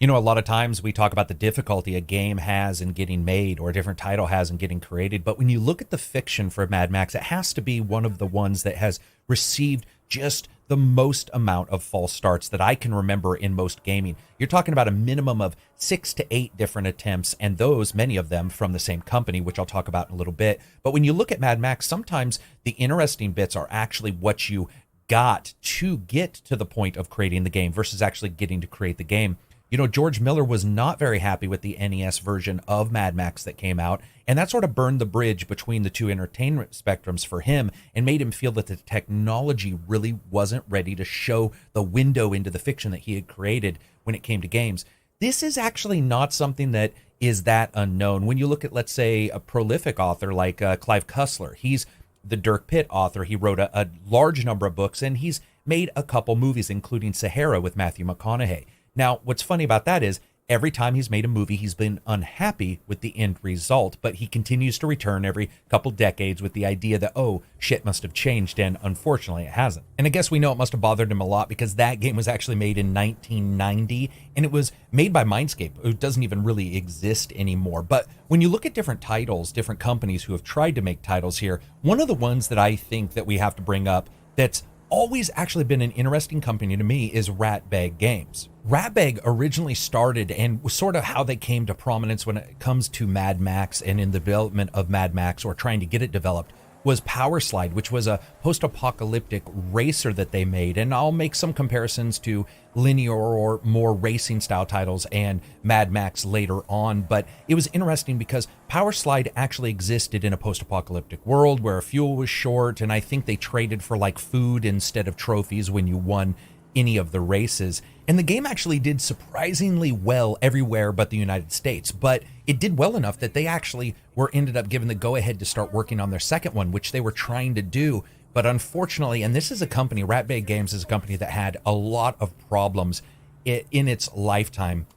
You know, a lot of times we talk about the difficulty a game has in getting made or a different title has in getting created. But when you look at the fiction for Mad Max, it has to be one of the ones that has received just the most amount of false starts that I can remember in most gaming. You're talking about a minimum of 6 to 8 different attempts, and those, many of them from the same company, which I'll talk about in a little bit. But when you look at Mad Max, sometimes the interesting bits are actually what you got to get to the point of creating the game versus actually getting to create the game. You know, George Miller was not very happy with the NES version of Mad Max that came out, and that sort of burned the bridge between the two entertainment spectrums for him and made him feel that the technology really wasn't ready to show the window into the fiction that he had created when it came to games. This is actually not something that is that unknown. When you look at, let's say, a prolific author like Clive Cussler, he's the Dirk Pitt author. He wrote a large number of books, and he's made a couple movies, including Sahara with Matthew McConaughey. Now, what's funny about that is every time he's made a movie, he's been unhappy with the end result, but he continues to return every couple decades with the idea that, oh, shit must have changed, and unfortunately it hasn't. And I guess we know it must have bothered him a lot because that game was actually made in 1990, and it was made by Mindscape. It doesn't even really exist anymore. But when you look at different titles, different companies who have tried to make titles here, one of the ones that I think that we have to bring up that's always actually been an interesting company to me is Ratbag Games. Ratbag originally started and was sort of how they came to prominence when it comes to Mad Max and in the development of Mad Max or trying to get it developed was Power Slide, which was a post-apocalyptic racer that they made. And I'll make some comparisons to linear or more racing style titles and Mad Max later on. But it was interesting because Power Slide actually existed in a post-apocalyptic world where fuel was short. And I think they traded for like food instead of trophies when you won any of the races. And the game actually did surprisingly well everywhere but the United States. But it did well enough that they actually were ended up given the go-ahead to start working on their second one, which they were trying to do. But unfortunately, and this is a company, Ratbag Games is a company that had a lot of problems in its lifetime.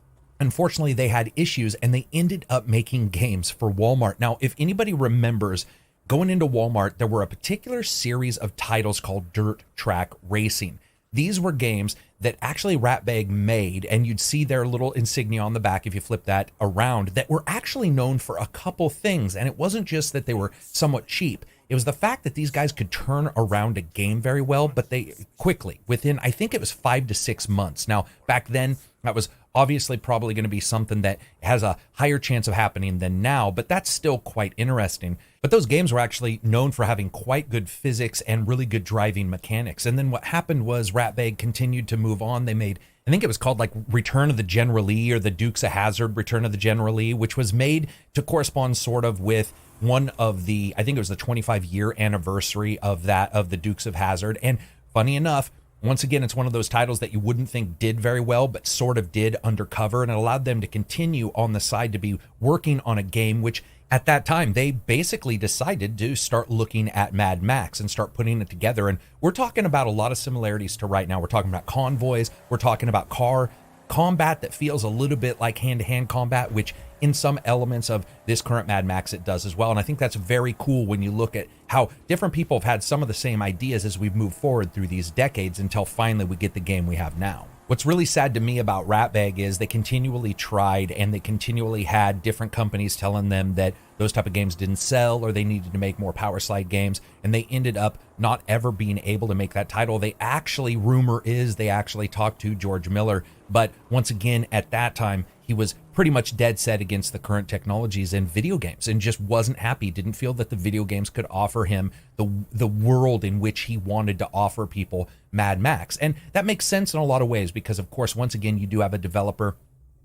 Unfortunately, they had issues and they ended up making games for Walmart. Now, if anybody remembers, going into Walmart, there were a particular series of titles called Dirt Track Racing. These were games that actually Ratbag made, and you'd see their little insignia on the back if you flip that around, that were actually known for a couple things. And it wasn't just that they were somewhat cheap. It was the fact that these guys could turn around a game very well, but they quickly, within, I think it was 5 to 6 months. Now, back then, that was obviously probably going to be something that has a higher chance of happening than now, but that's still quite interesting. But those games were actually known for having quite good physics and really good driving mechanics. And then what happened was Ratbag continued to move on. They made, I think it was called like Return of the General Lee or the Dukes of Hazzard Return of the General Lee, which was made to correspond sort of with one of the, I think it was the 25-year anniversary of that, of the Dukes of Hazzard. And funny enough, once again, it's one of those titles that you wouldn't think did very well, but sort of did undercover, and it allowed them to continue on the side to be working on a game, which at that time, they basically decided to start looking at Mad Max and start putting it together. And we're talking about a lot of similarities to right now. We're talking about convoys. We're talking about car combat that feels a little bit like hand-to-hand combat, which in some elements of this current Mad Max it does as well. And I think that's very cool when you look at how different people have had some of the same ideas as we've moved forward through these decades until finally we get the game we have now. What's really sad to me about Ratbag is they continually tried and they continually had different companies telling them that those type of games didn't sell or they needed to make more Power Slide games, and they ended up not ever being able to make that title. They actually, rumor is, they actually talked to George Miller, but once again, at that time, he was pretty much dead set against the current technologies in video games and just wasn't happy, didn't feel that the video games could offer him the world in which he wanted to offer people Mad Max. And that makes sense in a lot of ways because, of course, once again, you do have a developer,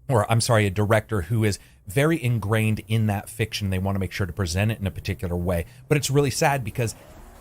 or I'm sorry, a director who is very ingrained in that fiction. They want to make sure to present it in a particular way. But it's really sad because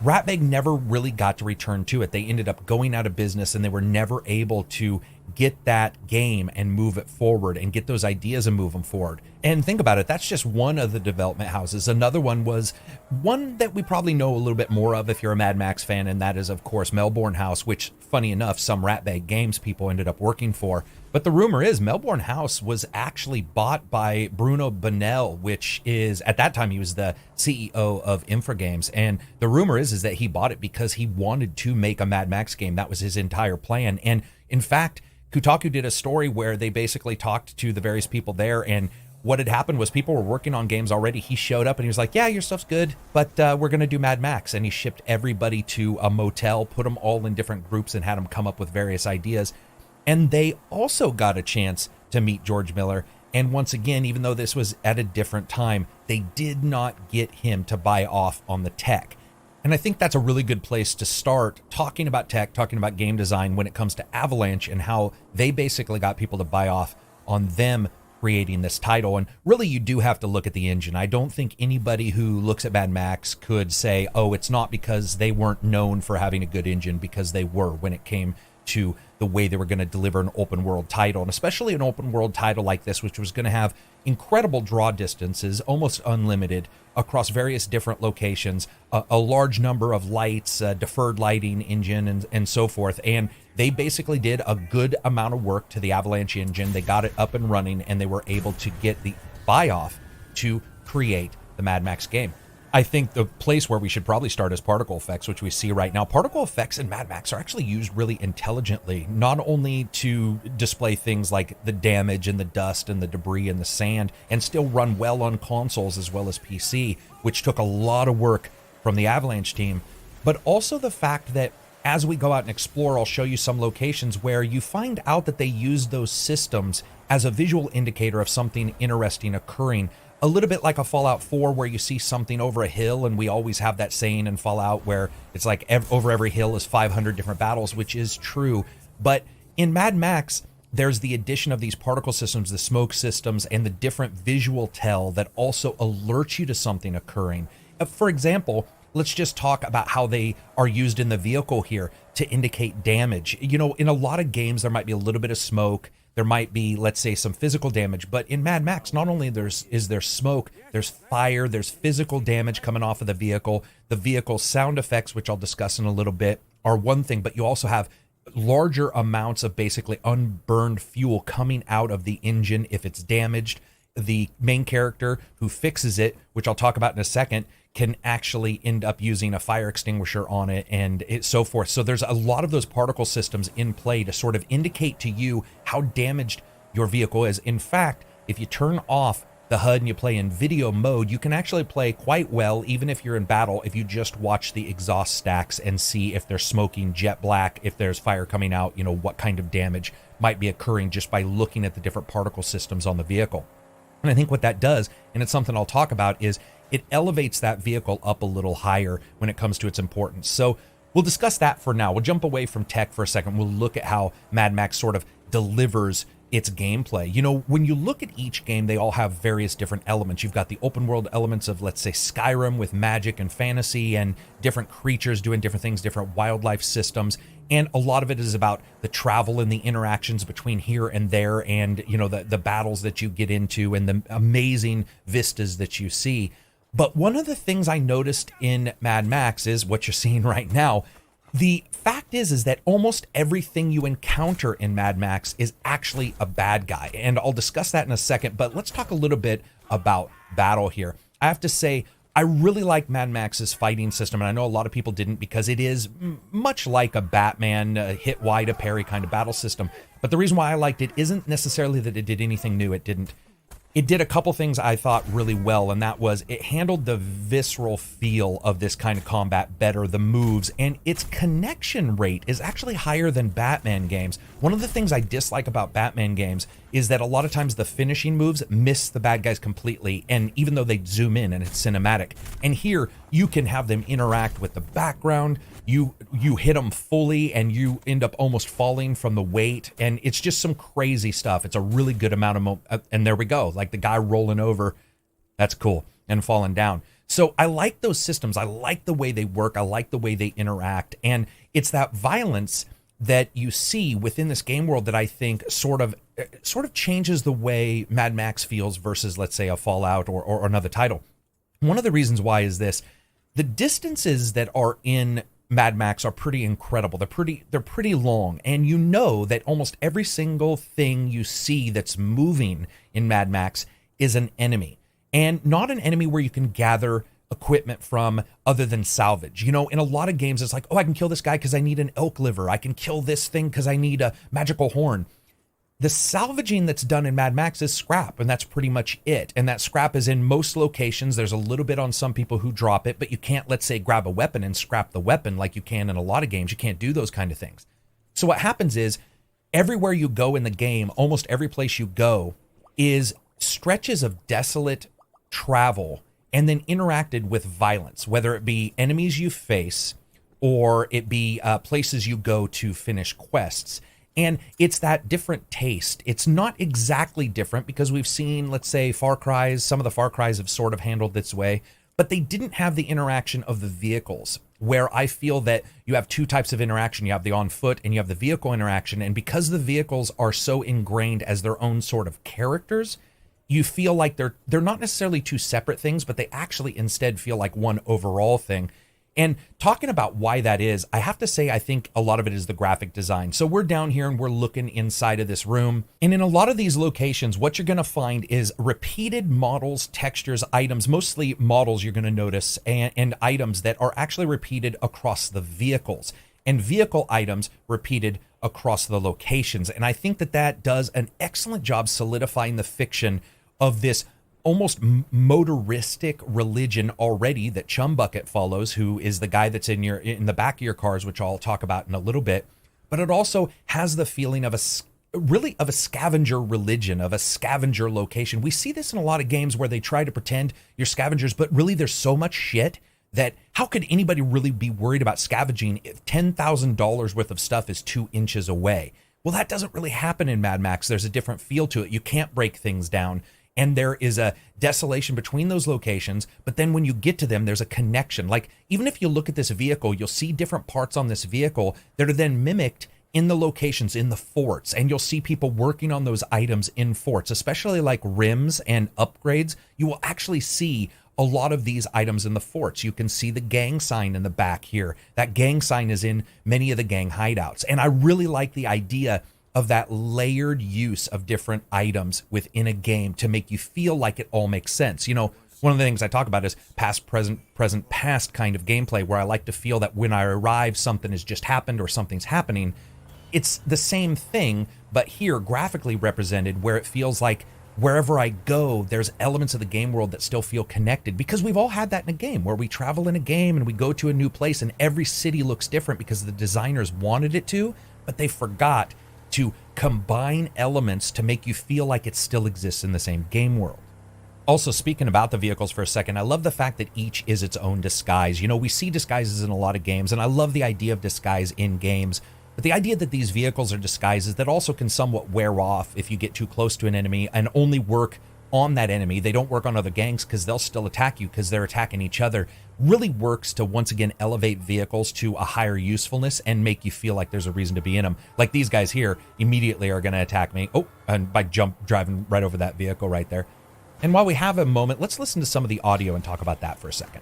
Ratbag never really got to return to it. They ended up going out of business and they were never able to get that game and move it forward and get those ideas and move them forward. And think about it, that's just one of the development houses. Another one was one that we probably know a little bit more of if you're a Mad Max fan, and that is, of course, Melbourne House, which, funny enough, some Ratbag Games people ended up working for. But the rumor is Melbourne House was actually bought by Bruno Banel, which is, at that time, he was the CEO of Infogames. And the rumor is that he bought it because he wanted to make a Mad Max game. That was his entire plan. And in fact, Kotaku did a story where they basically talked to the various people there, and what had happened was people were working on games already. He showed up and he was like, yeah, your stuff's good, but we're going to do Mad Max. And he shipped everybody to a motel, put them all in different groups and had them come up with various ideas. And they also got a chance to meet George Miller. And once again, even though this was at a different time, they did not get him to buy off on the tech. And I think that's a really good place to start talking about tech, talking about game design when it comes to Avalanche and how they basically got people to buy off on them creating this title. And really, you do have to look at the engine. I don't think anybody who looks at Mad Max could say, oh, it's not because they weren't known for having a good engine, because they were when it came to the way they were going to deliver an open world title, and especially an open world title like this, which was going to have incredible draw distances, almost unlimited, across various different locations, a large number of lights, deferred lighting engine, and so forth. And they basically did a good amount of work to the Avalanche engine. They got it up and running, and they were able to get the buy-off to create the Mad Max game. I think the place where we should probably start is particle effects, which we see right now. Particle effects in Mad Max are actually used really intelligently, not only to display things like the damage and the dust and the debris and the sand, and still run well on consoles as well as PC, which took a lot of work from the Avalanche team, but also the fact that as we go out and explore, I'll show you some locations where you find out that they use those systems as a visual indicator of something interesting occurring. A little bit like a Fallout 4 where you see something over a hill, and we always have that saying in Fallout where it's like over every hill is 500 different battles, which is true. But in Mad Max, there's the addition of these particle systems, the smoke systems, and the different visual tell that also alert you to something occurring. For example, let's just talk about how they are used in the vehicle here to indicate damage. You know, in a lot of games, there might be a little bit of smoke. There might be, let's say, some physical damage, but in Mad Max, not only is there smoke, there's fire, there's physical damage coming off of the vehicle. The vehicle sound effects, which I'll discuss in a little bit, are one thing, but you also have larger amounts of basically unburned fuel coming out of the engine if it's damaged. The main character who fixes it, which I'll talk about in a second, can actually end up using a fire extinguisher on it and so forth. So there's a lot of those particle systems in play to sort of indicate to you how damaged your vehicle is. In fact, if you turn off the HUD and you play in video mode, you can actually play quite well, even if you're in battle, if you just watch the exhaust stacks and see if they're smoking jet black, if there's fire coming out, you know, what kind of damage might be occurring just by looking at the different particle systems on the vehicle. And I think what that does, and it's something I'll talk about, is it elevates that vehicle up a little higher when it comes to its importance. So we'll discuss that for now. We'll jump away from tech for a second. We'll look at how Mad Max sort of delivers its gameplay. You know, when you look at each game, they all have various different elements. You've got the open world elements of, let's say, Skyrim with magic and fantasy and different creatures doing different things, different wildlife systems. And a lot of it is about the travel and the interactions between here and there, and, you know, the battles that you get into and the amazing vistas that you see. But one of the things I noticed in Mad Max is what you're seeing right now. The fact is that almost everything you encounter in Mad Max is actually a bad guy. And I'll discuss that in a second, but let's talk a little bit about battle here. I have to say, I really like Mad Max's fighting system, and I know a lot of people didn't, because it is much like a Batman hit Y to parry kind of battle system. But the reason why I liked it isn't necessarily that it did anything new. It didn't. It did a couple things I thought really well, and that was it handled the visceral feel of this kind of combat better, the moves, and its connection rate is actually higher than Batman games. One of the things I dislike about Batman games is that a lot of times the finishing moves miss the bad guys completely, and even though they zoom in and it's cinematic. And here, you can have them interact with the background, you hit them fully, and you end up almost falling from the weight, and it's just some crazy stuff. It's a really good amount of and there we go, like the guy rolling over, that's cool, and falling down. So I like those systems. I like the way they work. I like the way they interact, and it's that violence that you see within this game world that I think sort of changes the way Mad Max feels versus, let's say, a Fallout or another title. One of the reasons why is this: the distances that are in Mad Max are pretty incredible. They're pretty long, and you know that almost every single thing you see that's moving in Mad Max is an enemy, and not an enemy where you can gather equipment from other than salvage. You know, in a lot of games, it's like, oh, I can kill this guy because I need an elk liver. I can kill this thing because I need a magical horn. the salvaging that's done in Mad Max is scrap, and that's pretty much it. And that scrap is in most locations. There's a little bit on some people who drop it, but you can't, let's say, grab a weapon and scrap the weapon like you can in a lot of games. You can't do those kind of things. So what happens is everywhere you go in the game, almost every place you go is stretches of desolate travel and then interacted with violence, whether it be enemies you face or it be places you go to finish quests. And it's that different taste. It's not exactly different because we've seen, let's say, Far Cry's, some of the Far Cry's have sort of handled this way, but they didn't have the interaction of the vehicles, where I feel that you have two types of interaction. You have the on foot and you have the vehicle interaction. And because the vehicles are so ingrained as their own sort of characters, you feel like they're not necessarily two separate things, but they actually instead feel like one overall thing. And talking about why that is, I have to say, I think a lot of it is the graphic design. So we're down here and we're looking inside of this room. And in a lot of these locations, what you're going to find is repeated models, textures, items, mostly models you're going to notice, and items that are actually repeated across the vehicles, and vehicle items repeated across the locations. And I think that that does an excellent job solidifying the fiction of this almost motoristic religion already that Chumbucket follows, who is the guy that's in the back of your cars, which I'll talk about in a little bit. But it also has the feeling of a scavenger religion, of a scavenger location. We see this in a lot of games where they try to pretend you're scavengers, but really there's so much shit that how could anybody really be worried about scavenging if $10,000 worth of stuff is 2 inches away? Well, that doesn't really happen in Mad Max. There's a different feel to it. You can't break things down. And there is a desolation between those locations, but then when you get to them, there's a connection. Like, even if you look at this vehicle, you'll see different parts on this vehicle that are then mimicked in the locations, in the forts, and you'll see people working on those items in forts, especially like rims and upgrades. You will actually see a lot of these items in the forts. You can see the gang sign in the back here. That gang sign is in many of the gang hideouts. And I really like the idea of that layered use of different items within a game to make you feel like it all makes sense. You know, one of the things I talk about is past, present, past kind of gameplay, where I like to feel that when I arrive, something has just happened or something's happening. It's the same thing, but here graphically represented, where it feels like wherever I go, there's elements of the game world that still feel connected, because we've all had that in a game where we travel in a game and we go to a new place and every city looks different because the designers wanted it to, but they forgot to combine elements to make you feel like it still exists in the same game world. Also, speaking about the vehicles for a second, I love the fact that each is its own disguise. You know, we see disguises in a lot of games, and I love the idea of disguise in games, but the idea that these vehicles are disguises that also can somewhat wear off if you get too close to an enemy and only work on that enemy. They don't work on other gangs because they'll still attack you because they're attacking each other. Really works to once again elevate vehicles to a higher usefulness and make you feel like there's a reason to be in them. Like these guys here immediately are going to attack me. Oh, and by driving right over that vehicle right there. And while we have a moment, let's listen to some of the audio and talk about that for a second.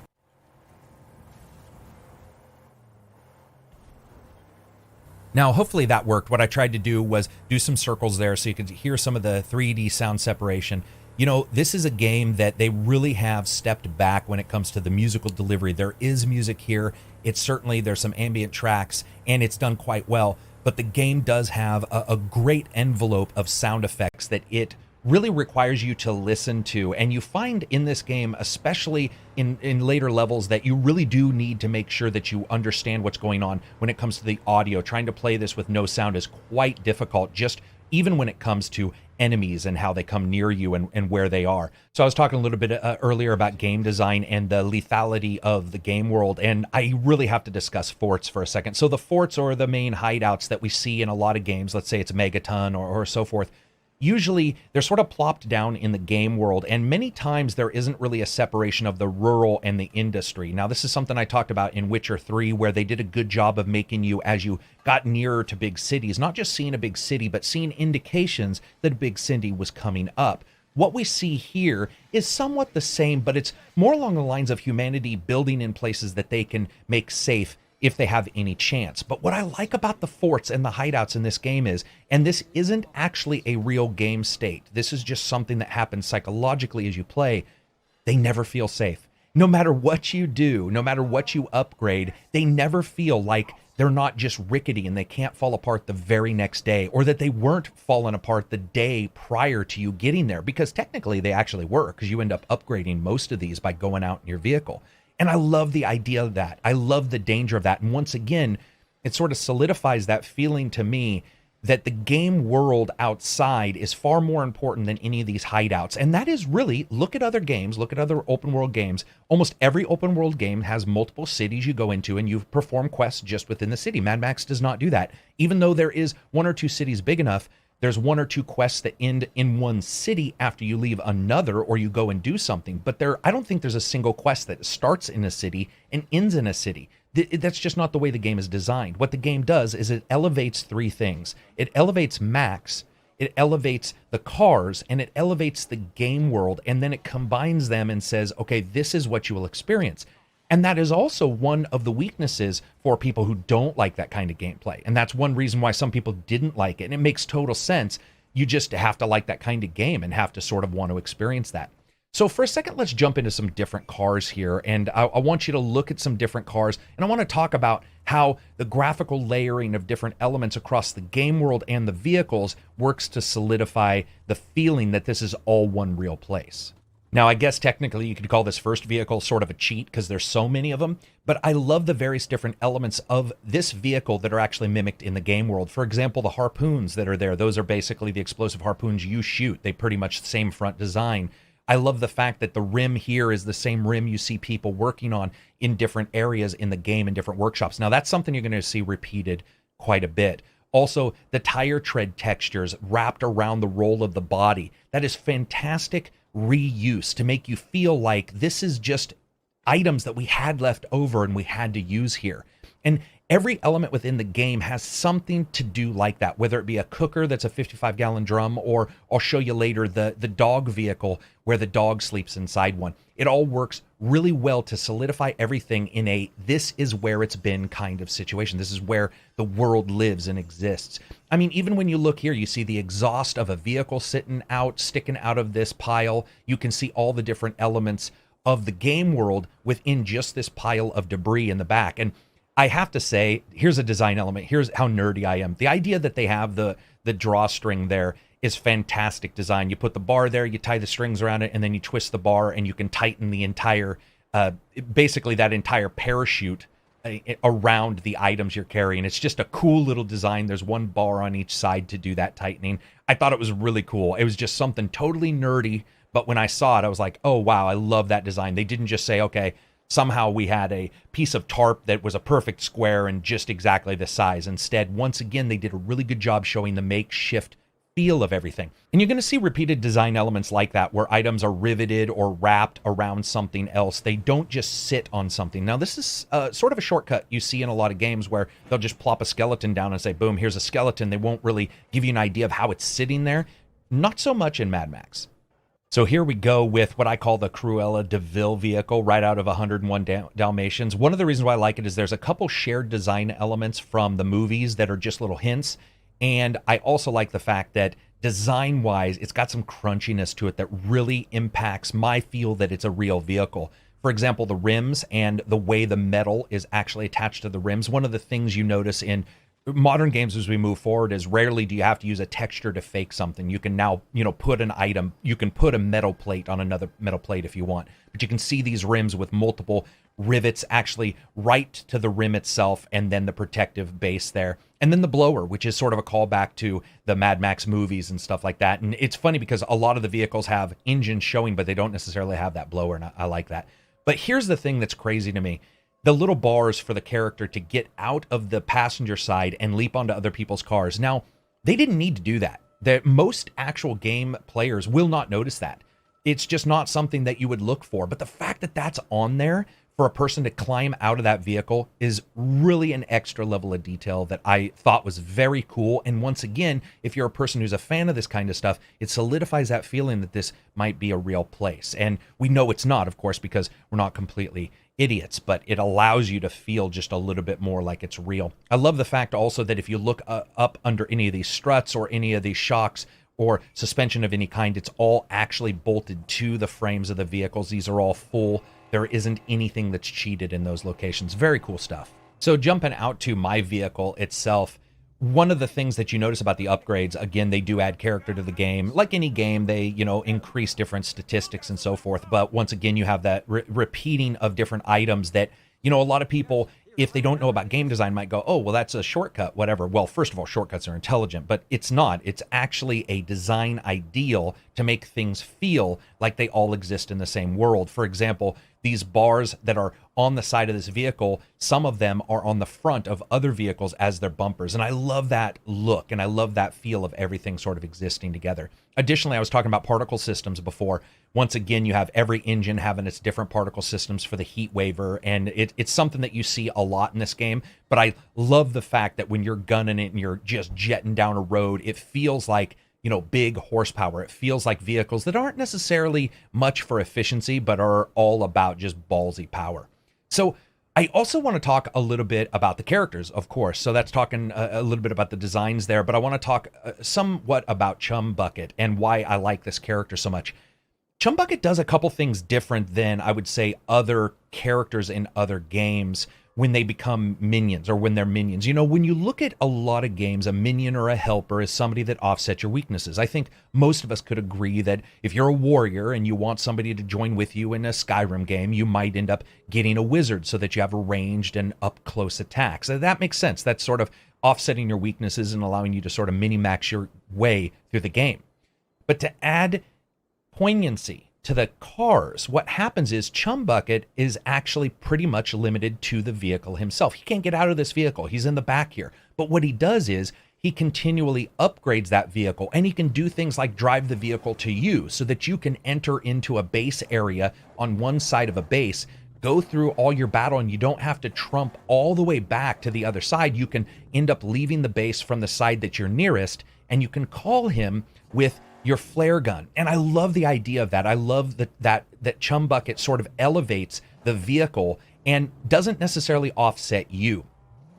Now, hopefully that worked. What I tried to do was do some circles there so you could hear some of the 3D sound separation. You know, this is a game that they really have stepped back when it comes to the musical delivery. There is music here. It's certainly, there's some ambient tracks, and it's done quite well. But the game does have a great envelope of sound effects that it really requires you to listen to. And you find in this game, especially in later levels, that you really do need to make sure that you understand what's going on when it comes to the audio. Trying to play this with no sound is quite difficult, just even when it comes to enemies and how they come near you and where they are. So I was talking a little bit earlier about game design and the lethality of the game world, and I really have to discuss forts for a second. So the forts are the main hideouts that we see in a lot of games. Let's say it's Megaton or so forth. Usually they're sort of plopped down in the game world, and many times there isn't really a separation of the rural and the industry. Now, this is something I talked about in Witcher 3, where they did a good job of making you, as you got nearer to big cities, not just seeing a big city, but seeing indications that a big city was coming up. What we see here is somewhat the same, but it's more along the lines of humanity building in places that they can make safe if they have any chance. But what I like about the forts and the hideouts in this game is, and this isn't actually a real game state, this is just something that happens psychologically as you play, they never feel safe. No matter what you do, no matter what you upgrade, they never feel like they're not just rickety and they can't fall apart the very next day, or that they weren't falling apart the day prior to you getting there, because technically they actually were, because you end up upgrading most of these by going out in your vehicle. And I love the idea of that. I love the danger of that. And once again, it sort of solidifies that feeling to me that the game world outside is far more important than any of these hideouts. And that is really, look at other games, look at other open world games. Almost every open world game has multiple cities you go into and you perform quests just within the city. Mad Max does not do that. Even though there is one or two cities big enough, there's one or two quests that end in one city after you leave another or you go and do something. But I don't think there's a single quest that starts in a city and ends in a city. That's just not the way the game is designed. What the game does is it elevates three things. It elevates Max, it elevates the cars, and it elevates the game world, and then it combines them and says, okay, this is what you will experience. And that is also one of the weaknesses for people who don't like that kind of gameplay. And that's one reason why some people didn't like it. And it makes total sense. You just have to like that kind of game and have to sort of want to experience that. So for a second, let's jump into some different cars here. And I want you to look at some different cars. And I want to talk about how the graphical layering of different elements across the game world and the vehicles works to solidify the feeling that this is all one real place. Now, I guess technically you could call this first vehicle sort of a cheat because there's so many of them, but I love the various different elements of this vehicle that are actually mimicked in the game world. For example, the harpoons that are there, those are basically the explosive harpoons you shoot. They pretty much the same front design. I love the fact that the rim here is the same rim you see people working on in different areas in the game in different workshops. Now, that's something you're going to see repeated quite a bit. Also, the tire tread textures wrapped around the roll of the body. That is fantastic reuse to make you feel like this is just items that we had left over and we had to use here. And every element within the game has something to do like that, whether it be a cooker that's a 55-gallon drum, or I'll show you later the dog vehicle where the dog sleeps inside one. It all works really well to solidify everything in a this is where it's been kind of situation. This is where the world lives and exists. I mean, even when you look here, you see the exhaust of a vehicle sticking out of this pile. You can see all the different elements of the game world within just this pile of debris in the back. And I have to say, here's a design element. Here's how nerdy I am. The idea that they have the drawstring there is fantastic design. You put the bar there, you tie the strings around it, and then you twist the bar and you can tighten the entire, basically that entire parachute around the items you're carrying. It's just a cool little design. There's one bar on each side to do that tightening. I thought it was really cool. It was just something totally nerdy, but when I saw it, I was like, oh, wow, I love that design. They didn't just say, okay, somehow we had a piece of tarp that was a perfect square and just exactly the size. Instead, once again, they did a really good job showing the makeshift feel of everything. And you're going to see repeated design elements like that where items are riveted or wrapped around something else. They don't just sit on something. Now, this is sort of a shortcut you see in a lot of games where they'll just plop a skeleton down and say, boom, here's a skeleton. They won't really give you an idea of how it's sitting there. Not so much in Mad Max. So here we go with what I call the Cruella de Vil vehicle right out of 101 Dalmatians. One of the reasons why I like it is there's a couple shared design elements from the movies that are just little hints. And I also like the fact that design-wise, it's got some crunchiness to it that really impacts my feel that it's a real vehicle. For example, the rims and the way the metal is actually attached to the rims. One of the things you notice in modern games as we move forward is rarely do you have to use a texture to fake something. You can now, put an item, you can put a metal plate on another metal plate if you want. But you can see these rims with multiple rivets actually right to the rim itself and then the protective base there. And then the blower, which is sort of a callback to the Mad Max movies and stuff like that. And it's funny because a lot of the vehicles have engines showing, but they don't necessarily have that blower, and I like that. But here's the thing that's crazy to me. The little bars for the character to get out of the passenger side and leap onto other people's cars. Now, they didn't need to do that. Most actual game players will not notice that. It's just not something that you would look for. But the fact that that's on there for a person to climb out of that vehicle is really an extra level of detail that I thought was very cool. And once again, if you're a person who's a fan of this kind of stuff, it solidifies that feeling that this might be a real place. And we know it's not, of course, because we're not completely idiots, but it allows you to feel just a little bit more like it's real. I love the fact also that if you look up under any of these struts or any of these shocks or suspension of any kind, it's all actually bolted to the frames of the vehicles. These are all full. There isn't anything that's cheated in those locations. Very cool stuff. So jumping out to my vehicle itself, one of the things that you notice about the upgrades, again, they do add character to the game. Like any game, they, increase different statistics and so forth. But once again, you have that repeating of different items that, a lot of people, if they don't know about game design, might go, oh, well, that's a shortcut, whatever. Well, first of all, shortcuts are intelligent, but it's not. It's actually a design ideal to make things feel like they all exist in the same world. For example, these bars that are on the side of this vehicle, some of them are on the front of other vehicles as their bumpers. And I love that look, and I love that feel of everything sort of existing together. Additionally, I was talking about particle systems before. Once again, you have every engine having its different particle systems for the heat waiver, and it's something that you see a lot in this game. But I love the fact that when you're gunning it and you're just jetting down a road, it feels like, big horsepower. It feels like vehicles that aren't necessarily much for efficiency, but are all about just ballsy power. So I also want to talk a little bit about the characters, of course. So that's talking a little bit about the designs there, but I want to talk somewhat about Chumbucket and why I like this character so much. Chumbucket does a couple things different than, I would say, other characters in other games when they become minions or when they're minions. When you look at a lot of games, a minion or a helper is somebody that offsets your weaknesses. I think most of us could agree that if you're a warrior and you want somebody to join with you in a Skyrim game, you might end up getting a wizard so that you have ranged and up-close attacks. So that makes sense. That's sort of offsetting your weaknesses and allowing you to sort of mini-max your way through the game. But to add poignancy to the cars, what happens is Chumbucket is actually pretty much limited to the vehicle himself. He can't get out of this vehicle. He's in the back here. But what he does is he continually upgrades that vehicle, and he can do things like drive the vehicle to you so that you can enter into a base area on one side of a base, go through all your battle, and you don't have to trump all the way back to the other side. You can end up leaving the base from the side that you're nearest, and you can call him with your flare gun. And I love the idea of that. I love that Chumbucket sort of elevates the vehicle and doesn't necessarily offset you.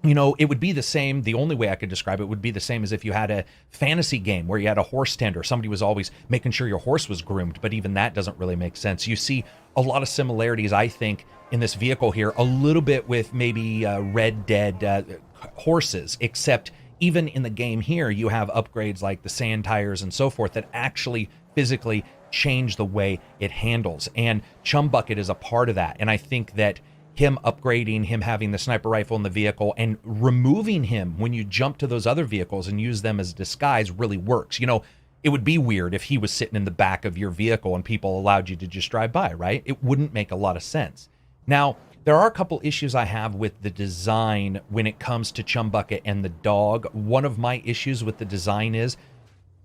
It would be the same. The only way I could describe it would be the same as if you had a fantasy game where you had a horse tender. Somebody was always making sure your horse was groomed, but even that doesn't really make sense. You see a lot of similarities, I think, in this vehicle here, a little bit with maybe Red Dead horses, except even in the game here, you have upgrades like the sand tires and so forth that actually physically change the way it handles. And Chumbucket is a part of that. And I think that him upgrading, him having the sniper rifle in the vehicle and removing him when you jump to those other vehicles and use them as a disguise really works. It would be weird if he was sitting in the back of your vehicle and people allowed you to just drive by, right? It wouldn't make a lot of sense. Now, there are a couple issues I have with the design when it comes to Chumbucket and the dog. One of my issues with the design is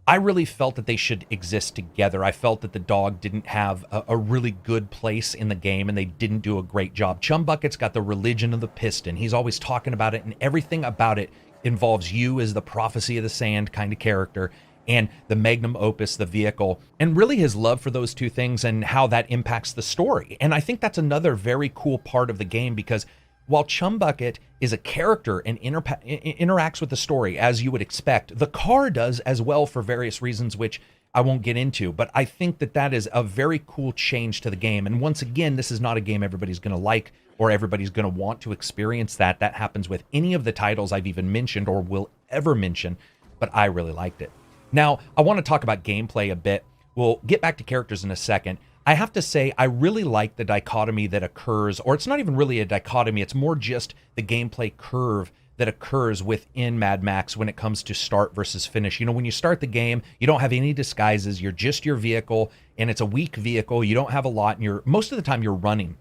I really felt that they should exist together. I felt that the dog didn't have a really good place in the game, and they didn't do a great job. Chumbucket's got the religion of the piston. He's always talking about it, and everything about it involves you as the prophecy of the sand kind of character, and the magnum opus, the vehicle, and really his love for those two things and how that impacts the story. And I think that's another very cool part of the game, because while Chumbucket is a character and interacts with the story as you would expect, the car does as well for various reasons, which I won't get into. But I think that is a very cool change to the game. And once again, this is not a game everybody's going to like or everybody's going to want to experience that. That happens with any of the titles I've even mentioned or will ever mention, but I really liked it. Now, I want to talk about gameplay a bit. We'll get back to characters in a second. I have to say, I really like the dichotomy that occurs, or it's not even really a dichotomy, it's more just the gameplay curve that occurs within Mad Max when it comes to start versus finish. When you start the game, you don't have any disguises, you're just your vehicle, and it's a weak vehicle, you don't have a lot, and most of the time you're running.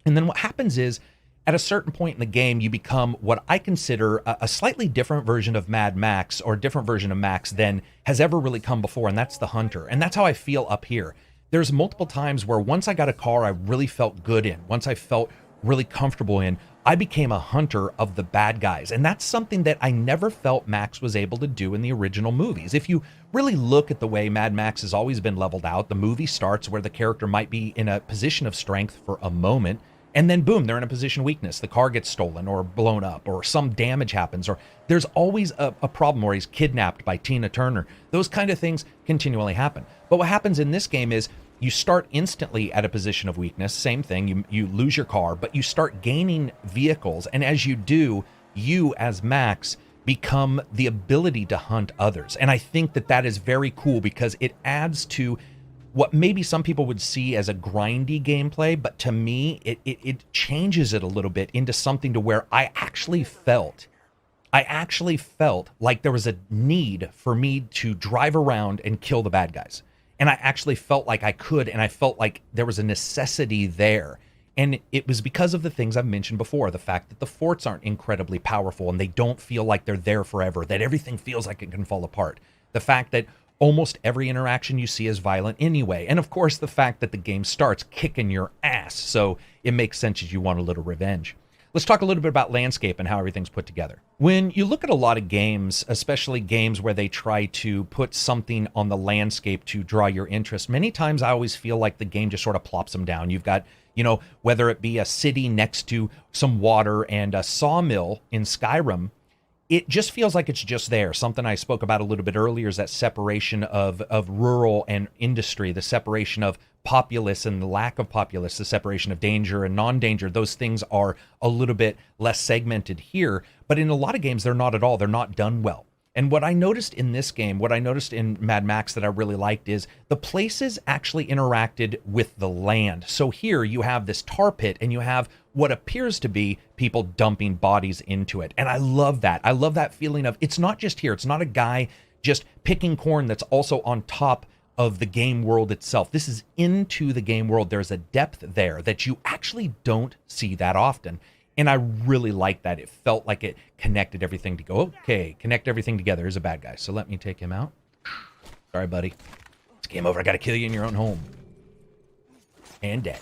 And then what happens is, at a certain point in the game, you become what I consider a slightly different version of Mad Max, or a different version of Max than has ever really come before, and that's the Hunter. And that's how I feel up here. There's multiple times where once I got a car I really felt good in, once I felt really comfortable in, I became a hunter of the bad guys. And that's something that I never felt Max was able to do in the original movies. If you really look at the way Mad Max has always been leveled out, the movie starts where the character might be in a position of strength for a moment, and then boom, they're in a position of weakness. The car gets stolen or blown up, or some damage happens, or there's always a problem where he's kidnapped by Tina Turner. Those kind of things continually happen. But what happens in this game is you start instantly at a position of weakness. Same thing, you lose your car, but you start gaining vehicles, and as you do, you as Max become the ability to hunt others. And I think that that is very cool because it adds to what maybe some people would see as a grindy gameplay, but to me, it changes it a little bit into something to where I actually felt like there was a need for me to drive around and kill the bad guys. And I actually felt like I could, and I felt like there was a necessity there. And it was because of the things I've mentioned before, the fact that the forts aren't incredibly powerful and they don't feel like they're there forever, that everything feels like it can fall apart. The fact that almost every interaction you see is violent anyway. And of course, the fact that the game starts kicking your ass. So it makes sense that you want a little revenge. Let's talk a little bit about landscape and how everything's put together. When you look at a lot of games, especially games where they try to put something on the landscape to draw your interest, many times I always feel like the game just sort of plops them down. You've got, whether it be a city next to some water and a sawmill in Skyrim, it just feels like it's just there. Something I spoke about a little bit earlier is that separation of rural and industry, the separation of populace and the lack of populace, the separation of danger and non-danger. Those things are a little bit less segmented here, but in a lot of games, they're not at all. They're not done well. And what I noticed in this game, what I noticed in Mad Max that I really liked is the places actually interacted with the land. So here you have this tar pit and you have what appears to be people dumping bodies into it. And I love that. I love that feeling of, it's not just here. It's not a guy just picking corn that's also on top of the game world itself. This is into the game world. There's a depth there that you actually don't see that often. And I really like that. It felt like it connected everything to go, okay, connect everything together. Here's a bad guy. So let me take him out. Sorry, buddy. It's game over. I got to kill you in your own home. And dead.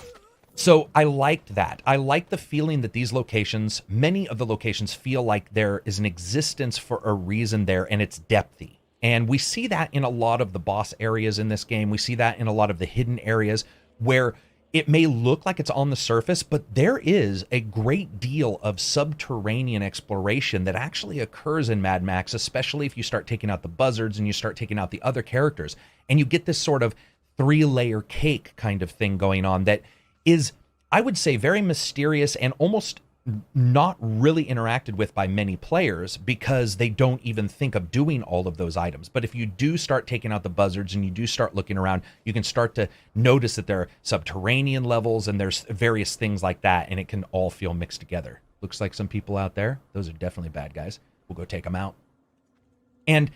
So I liked that. I like the feeling that these locations, many of the locations feel like there is an existence for a reason there, and it's depthy. And we see that in a lot of the boss areas in this game. We see that in a lot of the hidden areas where it may look like it's on the surface, but there is a great deal of subterranean exploration that actually occurs in Mad Max, especially if you start taking out the buzzards and you start taking out the other characters. And you get this sort of 3-layer cake kind of thing going on that is, I would say, very mysterious and almost not really interacted with by many players because they don't even think of doing all of those items. But if you do start taking out the buzzards and you do start looking around, you can start to notice that there are subterranean levels and there's various things like that, and it can all feel mixed together. Looks like some people out there. Those are definitely bad guys. We'll go take them out. And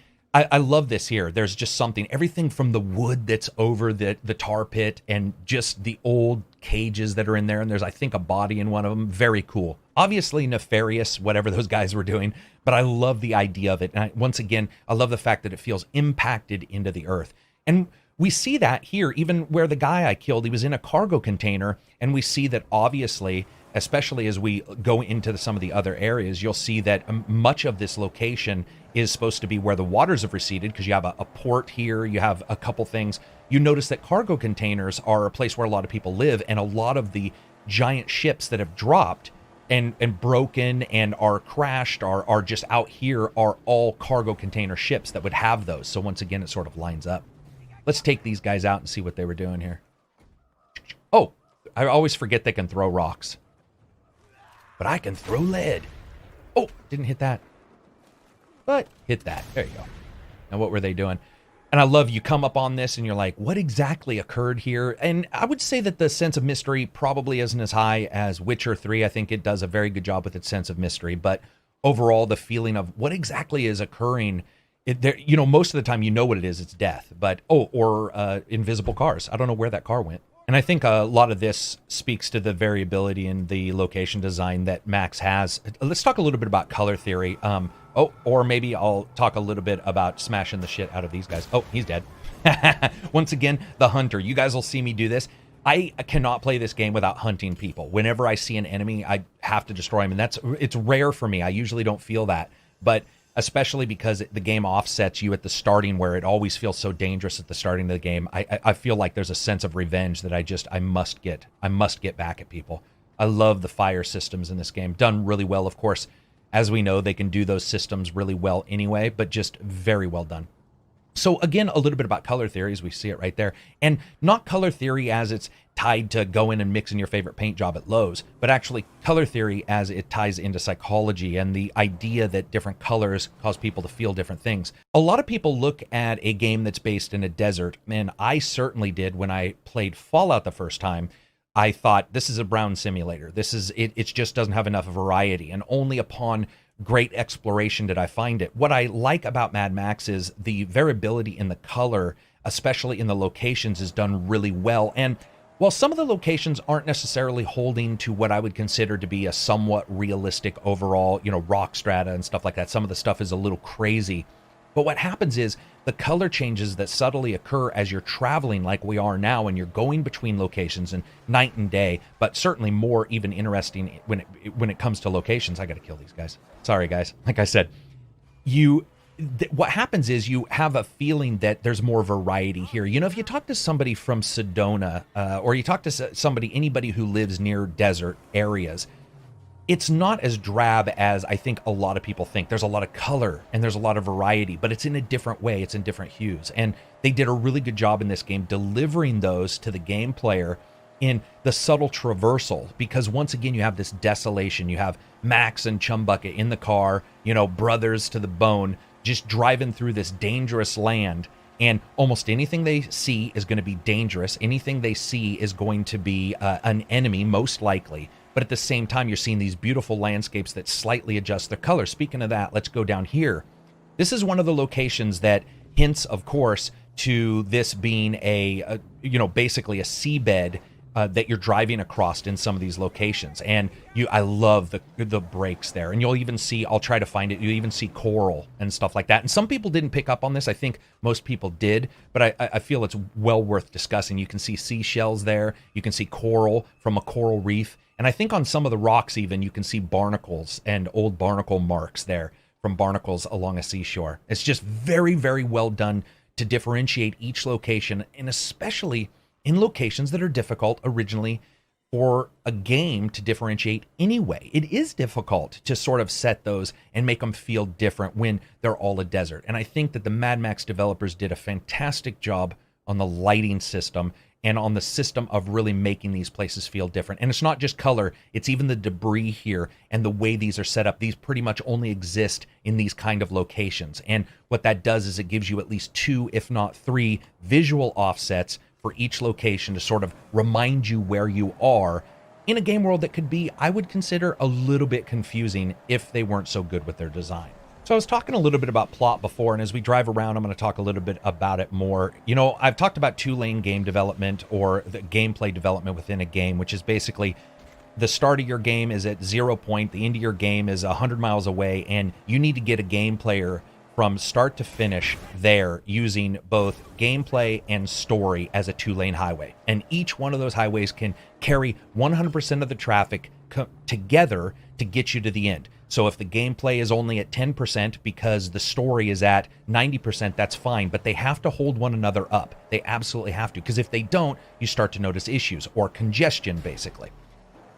I love this here. There's just something, everything from the wood that's over the tar pit and just the old cages that are in there. And there's, I think, a body in one of them. Very cool. Obviously nefarious, whatever those guys were doing, but I love the idea of it. And once again, I love the fact that it feels impacted into the earth. And we see that here, even where the guy I killed, he was in a cargo container. And we see that obviously, especially as we go into some of the other areas, you'll see that much of this location is supposed to be where the waters have receded, because you have a port here, you have a couple things. You notice that cargo containers are a place where a lot of people live, and a lot of the giant ships that have dropped and broken and are crashed are just out here are all cargo container ships that would have those. So once again, it sort of lines up. Let's take these guys out and see what they were doing here. Oh, I always forget they can throw rocks. But I can throw lead. Oh, didn't hit that. But hit that. There you go. Now what were they doing? And I love you come up on this and you're like, what exactly occurred here? And I would say that the sense of mystery probably isn't as high as Witcher 3. I think it does a very good job with its sense of mystery. But overall, the feeling of what exactly is occurring, most of the time you know what it is. It's death. But, or invisible cars. I don't know where that car went. And I think a lot of this speaks to the variability in the location design that Max has. Let's talk a little bit about color theory. Or maybe I'll talk a little bit about smashing the shit out of these guys. Oh, he's dead. Once again, the hunter. You guys will see me do this. I cannot play this game without hunting people. Whenever I see an enemy, I have to destroy him. And it's rare for me. I usually don't feel that. But especially because the game offsets you at the starting, where it always feels so dangerous at the starting of the game. I feel like there's a sense of revenge that I must get back at people. I love the fire systems in this game. Done really well, of course. As we know, they can do those systems really well anyway, but just very well done. So again, a little bit about color theory as we see it right there. And not color theory as it's tied to go in and mix in your favorite paint job at Lowe's, but actually color theory as it ties into psychology and the idea that different colors cause people to feel different things. A lot of people look at a game that's based in a desert, and I certainly did when I played Fallout the first time. I thought, this is a brown simulator. This is it. It just doesn't have enough variety, and only upon great exploration did I find it. What I like about Mad Max is the variability in the color, especially in the locations, is done really well. And while some of the locations aren't necessarily holding to what I would consider to be a somewhat realistic overall, rock strata and stuff like that, some of the stuff is a little crazy. But what happens is the color changes that subtly occur as you're traveling like we are now, and you're going between locations and night and day, but certainly more even interesting when it comes to locations. I got to kill these guys. Sorry, guys. Like I said, what happens is you have a feeling that there's more variety here. If you talk to somebody from Sedona, or you talk to anybody who lives near desert areas, it's not as drab as I think a lot of people think. There's a lot of color and there's a lot of variety, but it's in a different way. It's in different hues. And they did a really good job in this game delivering those to the game player in the subtle traversal, because once again, you have this desolation. You have Max and Chumbucket in the car, brothers to the bone, just driving through this dangerous land. And almost anything they see is going to be dangerous. Anything they see is going to be an enemy, most likely. But at the same time, you're seeing these beautiful landscapes that slightly adjust their color. Speaking of that, let's go down here. This is one of the locations that hints, of course, to this being basically a seabed that you're driving across in some of these locations. And I love the breaks there. And you'll even see, I'll try to find it, you even see coral and stuff like that. And some people didn't pick up on this. I think most people did, but I feel it's well worth discussing. You can see seashells there. You can see coral from a coral reef. And I think on some of the rocks even, you can see barnacles and old barnacle marks there from barnacles along a seashore. It's just very, very well done to differentiate each location, and especially in locations that are difficult originally for a game to differentiate anyway. It is difficult to sort of set those and make them feel different when they're all a desert. And I think that the Mad Max developers did a fantastic job on the lighting system and on the system of really making these places feel different. And it's not just color, it's even the debris here and the way these are set up. These pretty much only exist in these kind of locations. And what that does is it gives you at least 2, if not 3, visual offsets for each location to sort of remind you where you are in a game world that could be, I would consider, a little bit confusing if they weren't so good with their design. So I was talking a little bit about plot before, and as we drive around, I'm going to talk a little bit about it more. I've talked about 2-lane game development, or the gameplay development within a game, which is basically the start of your game is at 0 point, the end of your game is 100 miles away, and you need to get a game player from start to finish there using both gameplay and story as a 2-lane highway. And each one of those highways can carry 100% of the traffic together to get you to the end. So if the gameplay is only at 10% because the story is at 90%, that's fine, but they have to hold one another up. They absolutely have to, because if they don't, you start to notice issues or congestion, basically.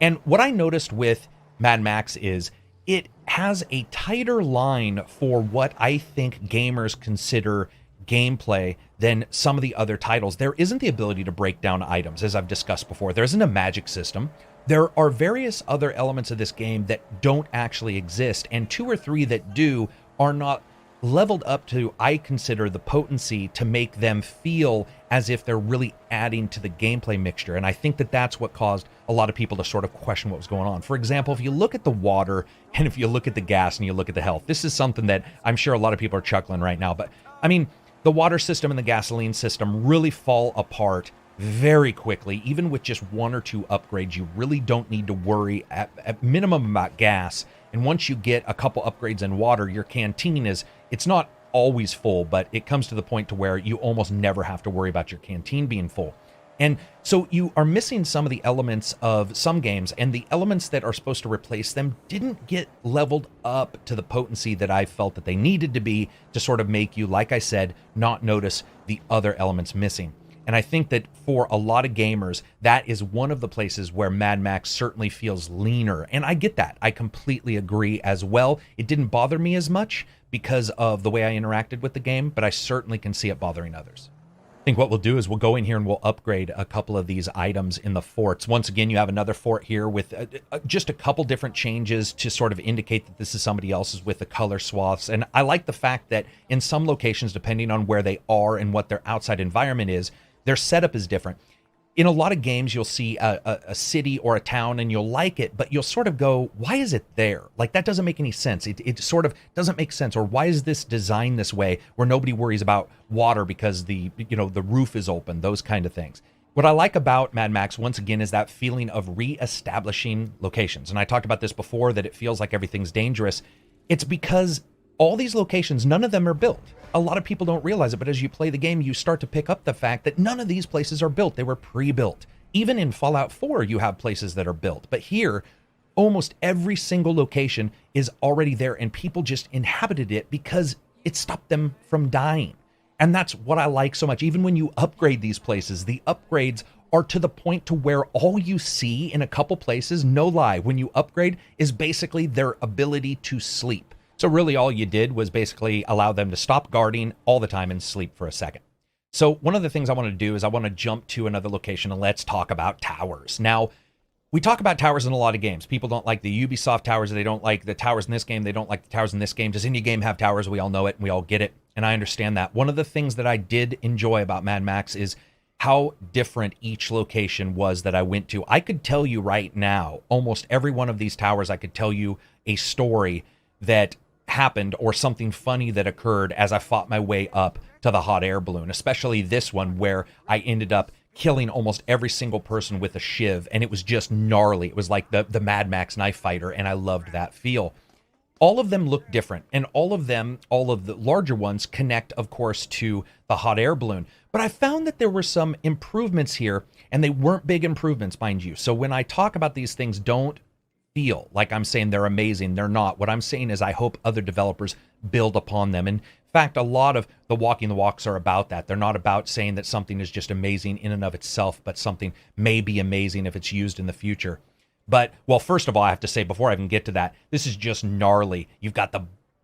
And what I noticed with Mad Max is it has a tighter line for what I think gamers consider gameplay than some of the other titles. There isn't the ability to break down items, as I've discussed before. There isn't a magic system. There are various other elements of this game that don't actually exist, and 2 or 3 that do are not leveled up to, I consider, the potency to make them feel as if they're really adding to the gameplay mixture. And I think that that's what caused a lot of people to sort of question what was going on. For example, if you look at the water and if you look at the gas and you look at the health, this is something that I'm sure a lot of people are chuckling right now. But I mean, the water system and the gasoline system really fall apart very quickly. Even with just 1 or 2 upgrades, you really don't need to worry at minimum about gas. And once you get a couple upgrades in water, your canteen it's not always full, but it comes to the point to where you almost never have to worry about your canteen being full. And so you are missing some of the elements of some games, and the elements that are supposed to replace them didn't get leveled up to the potency that I felt that they needed to be to sort of make you, like I said, not notice the other elements missing. And I think that for a lot of gamers, that is one of the places where Mad Max certainly feels leaner. And I get that. I completely agree as well. It didn't bother me as much because of the way I interacted with the game, but I certainly can see it bothering others. I think what we'll do is we'll go in here and we'll upgrade a couple of these items in the forts. Once again, you have another fort here with just a couple different changes to sort of indicate that this is somebody else's with the color swaths. And I like the fact that in some locations, depending on where they are and what their outside environment is, their setup is different. In a lot of games, you'll see a city or a town and you'll like it, but you'll sort of go, why is it there? Like, that doesn't make any sense. It sort of doesn't make sense. Or why is this designed this way where nobody worries about water because the roof is open, those kind of things. What I like about Mad Max, once again, is that feeling of reestablishing locations. And I talked about this before, that it feels like everything's dangerous. It's because all these locations, none of them are built. A lot of people don't realize it, but as you play the game, you start to pick up the fact that none of these places are built. They were pre-built. Even in Fallout 4, you have places that are built. But here, almost every single location is already there, and people just inhabited it because it stopped them from dying. And that's what I like so much. Even when you upgrade these places, the upgrades are to the point to where all you see in a couple places, no lie, when you upgrade, is basically their ability to sleep. So really all you did was basically allow them to stop guarding all the time and sleep for a second. So one of the things I want to do is I want to jump to another location and let's talk about towers. Now, we talk about towers in a lot of games. People don't like the Ubisoft towers. They don't like the towers in this game. They don't like the towers in this game. Does any game have towers? We all know it and we all get it. And I understand that. One of the things that I did enjoy about Mad Max is how different each location was that I went to. I could tell you right now, almost every one of these towers, I could tell you a story that happened or something funny that occurred as I fought my way up to the hot air balloon, especially this one where I ended up killing almost every single person with a shiv, and it was just gnarly. It was like the Mad Max knife fighter, and I loved that feel. All of them look different, and all of the larger ones connect, of course, to the hot air balloon. But I found that there were some improvements here, and they weren't big improvements, mind you. So when I talk about these things, don't feel like I'm saying they're amazing. They're not. What I'm saying is I hope other developers build upon them. In fact, a lot of the walking the walks are about that. They're not about saying that something is just amazing in and of itself, but something may be amazing if it's used in the future. But, well, first of all, I have to say, before I even get to that, this is just gnarly. You've got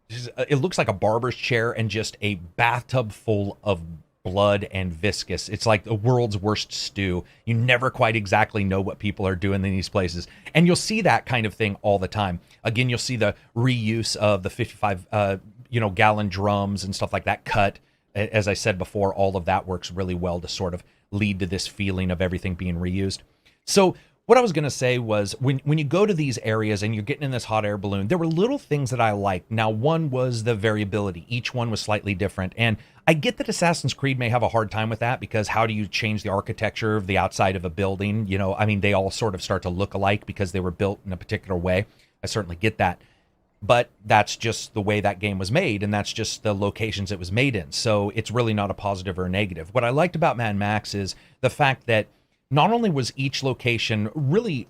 it looks like a barber's chair and just a bathtub full of blood and viscous. It's like the world's worst stew. You never quite exactly know what people are doing in these places. And you'll see that kind of thing all the time. Again, you'll see the reuse of the 55 gallon drums and stuff like that cut. As I said before, all of that works really well to sort of lead to this feeling of everything being reused. So what I was going to say was when you go to these areas and you're getting in this hot air balloon, there were little things that I liked. Now, one was the variability. Each one was slightly different. And I get that Assassin's Creed may have a hard time with that because how do you change the architecture of the outside of a building? They all sort of start to look alike because they were built in a particular way. I certainly get that. But that's just the way that game was made, and that's just the locations it was made in. So it's really not a positive or a negative. What I liked about Mad Max is the fact that not only was each location really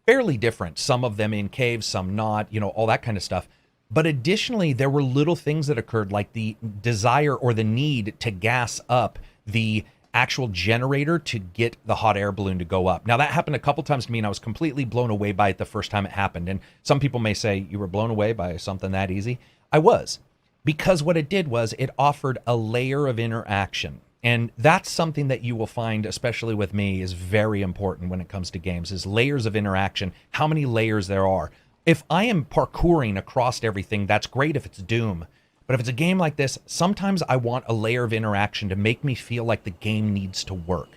fairly different, some of them in caves, some not, all that kind of stuff, but additionally, there were little things that occurred, like the desire or the need to gas up the actual generator to get the hot air balloon to go up. Now, that happened a couple times to me, and I was completely blown away by it the first time it happened. And some people may say, you were blown away by something that easy? I was, because what it did was it offered a layer of interaction. And that's something that you will find, especially with me, is very important when it comes to games, is layers of interaction, how many layers there are. If I am parkouring across everything, that's great if it's Doom. But if it's a game like this, sometimes I want a layer of interaction to make me feel like the game needs to work.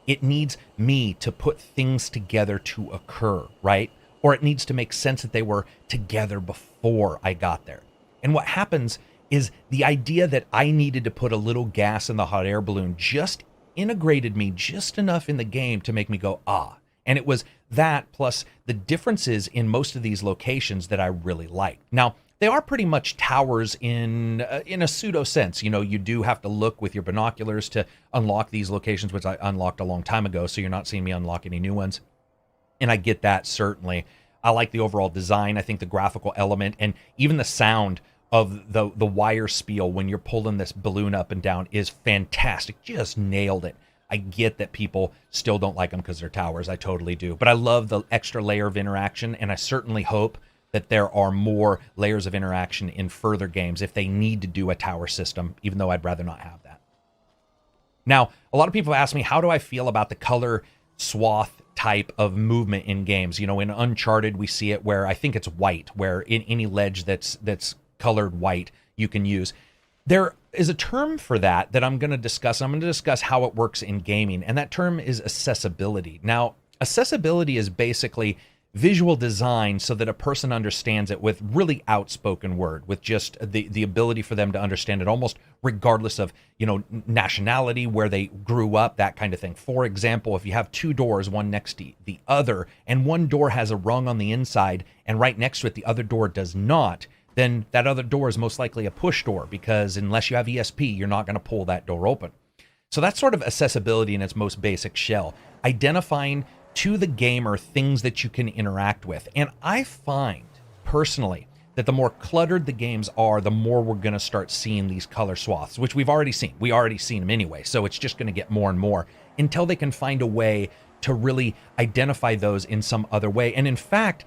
It needs me to put things together to occur, right? Or it needs to make sense that they were together before I got there. And what happens is the idea that I needed to put a little gas in the hot air balloon just integrated me just enough in the game to make me go, ah. And it was that plus the differences in most of these locations that I really liked. Now, they are pretty much towers in a pseudo sense. You do have to look with your binoculars to unlock these locations, which I unlocked a long time ago, so you're not seeing me unlock any new ones. And I get that, certainly. I like the overall design. I think the graphical element and even the sound of the wire spiel when you're pulling this balloon up and down is fantastic. Just nailed it. I get that people still don't like them because they're towers. I totally do. But I love the extra layer of interaction, and I certainly hope that there are more layers of interaction in further games if they need to do a tower system, even though I'd rather not have that. Now, a lot of people ask me, how do I feel about the color swath type of movement in games? You know, in Uncharted, we see it where I think it's white, where in any ledge that's colored white, you can use. There is a term for that I'm going to discuss. I'm going to discuss how it works in gaming, and that term is accessibility. Now, accessibility is basically visual design so that a person understands it with really outspoken word, with just the ability for them to understand it almost regardless of, you know, nationality, where they grew up, that kind of thing. For example, if you have two doors, one next to the other, and one door has a rung on the inside and right next to it the other door does not, then that other door is most likely a push door, because unless you have ESP, you're not going to pull that door open. So that's sort of accessibility in its most basic shell, identifying to the gamer things that you can interact with. And I find personally that the more cluttered the games are, the more we're going to start seeing these color swaths, which we've already seen. We already seen them anyway, so it's just going to get more and more until they can find a way to really identify those in some other way. And in fact,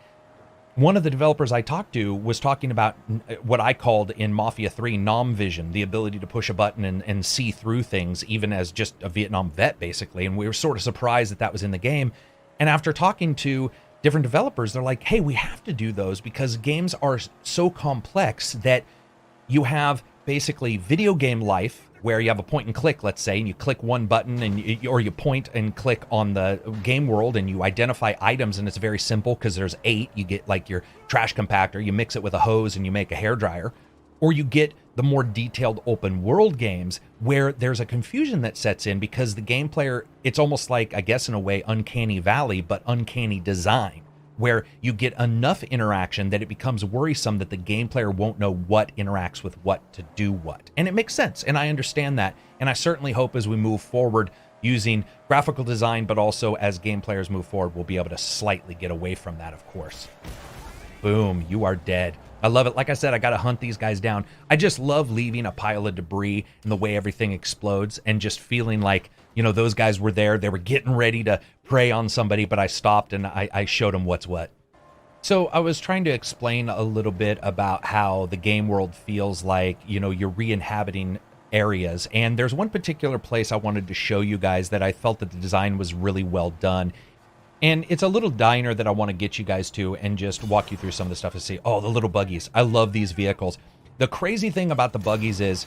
one of the developers I talked to was talking about what I called in Mafia 3 nom vision, the ability to push a button and see through things, even as just a Vietnam vet, basically. And we were sort of surprised that that was in the game. And after talking to different developers, they're like, hey, we have to do those because games are so complex that you have basically video game life where you have a point and click, let's say, and you click one button or you point and click on the game world and you identify items, and it's very simple because there's 8. You get like your trash compactor, you mix it with a hose and you make a hairdryer. Or you get the more detailed open world games where there's a confusion that sets in because the game player, it's almost like, I guess in a way, uncanny valley, but uncanny design, where you get enough interaction that it becomes worrisome that the game player won't know what interacts with what to do what. And it makes sense, and I understand that. And I certainly hope as we move forward using graphical design, but also as game players move forward, we'll be able to slightly get away from that, of course. Boom, you are dead. I love it. Like I said, I got to hunt these guys down. I just love leaving a pile of debris and the way everything explodes and just feeling like, you know, those guys were there. They were getting ready to prey on somebody, but I stopped and I showed them what's what. So I was trying to explain a little bit about how the game world feels like, you know, you're re-inhabiting areas. And there's one particular place I wanted to show you guys that I felt that the design was really well done. And it's a little diner that I want to get you guys to and just walk you through some of the stuff to see. Oh, the little buggies. I love these vehicles. The crazy thing about the buggies is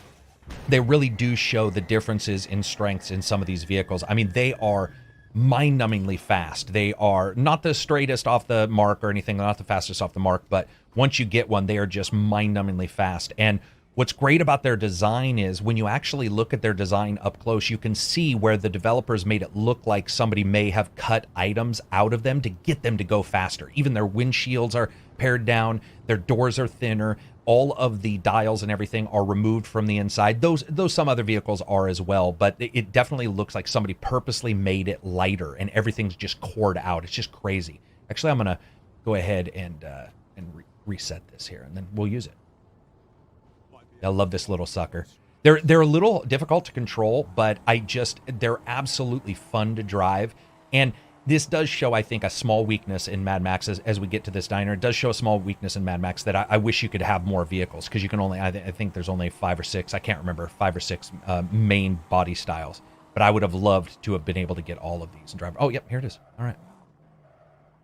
they really do show the differences in strengths in some of these vehicles. I mean, they are mind-numbingly fast. They are not the straightest off the mark or anything, not the fastest off the mark, but once you get one, they are just mind-numbingly fast. And what's great about their design is when you actually look at their design up close, you can see where the developers made it look like somebody may have cut items out of them to get them to go faster. Even their windshields are pared down, their doors are thinner, all of the dials and everything are removed from the inside. Those some other vehicles are as well, but it definitely looks like somebody purposely made it lighter and everything's just cored out. It's just crazy. Actually, I'm gonna go ahead and reset this here, and then we'll use it. I love this little sucker. They're a little difficult to control, but they're absolutely fun to drive. And this does show, I think, a small weakness in Mad Max as we get to this diner. It does show a small weakness in Mad Max that I wish you could have more vehicles, because you can only, I think there's only 5 or 6, I can't remember, 5 or 6 main body styles. But I would have loved to have been able to get all of these and drive. Oh, yep, here it is. All right.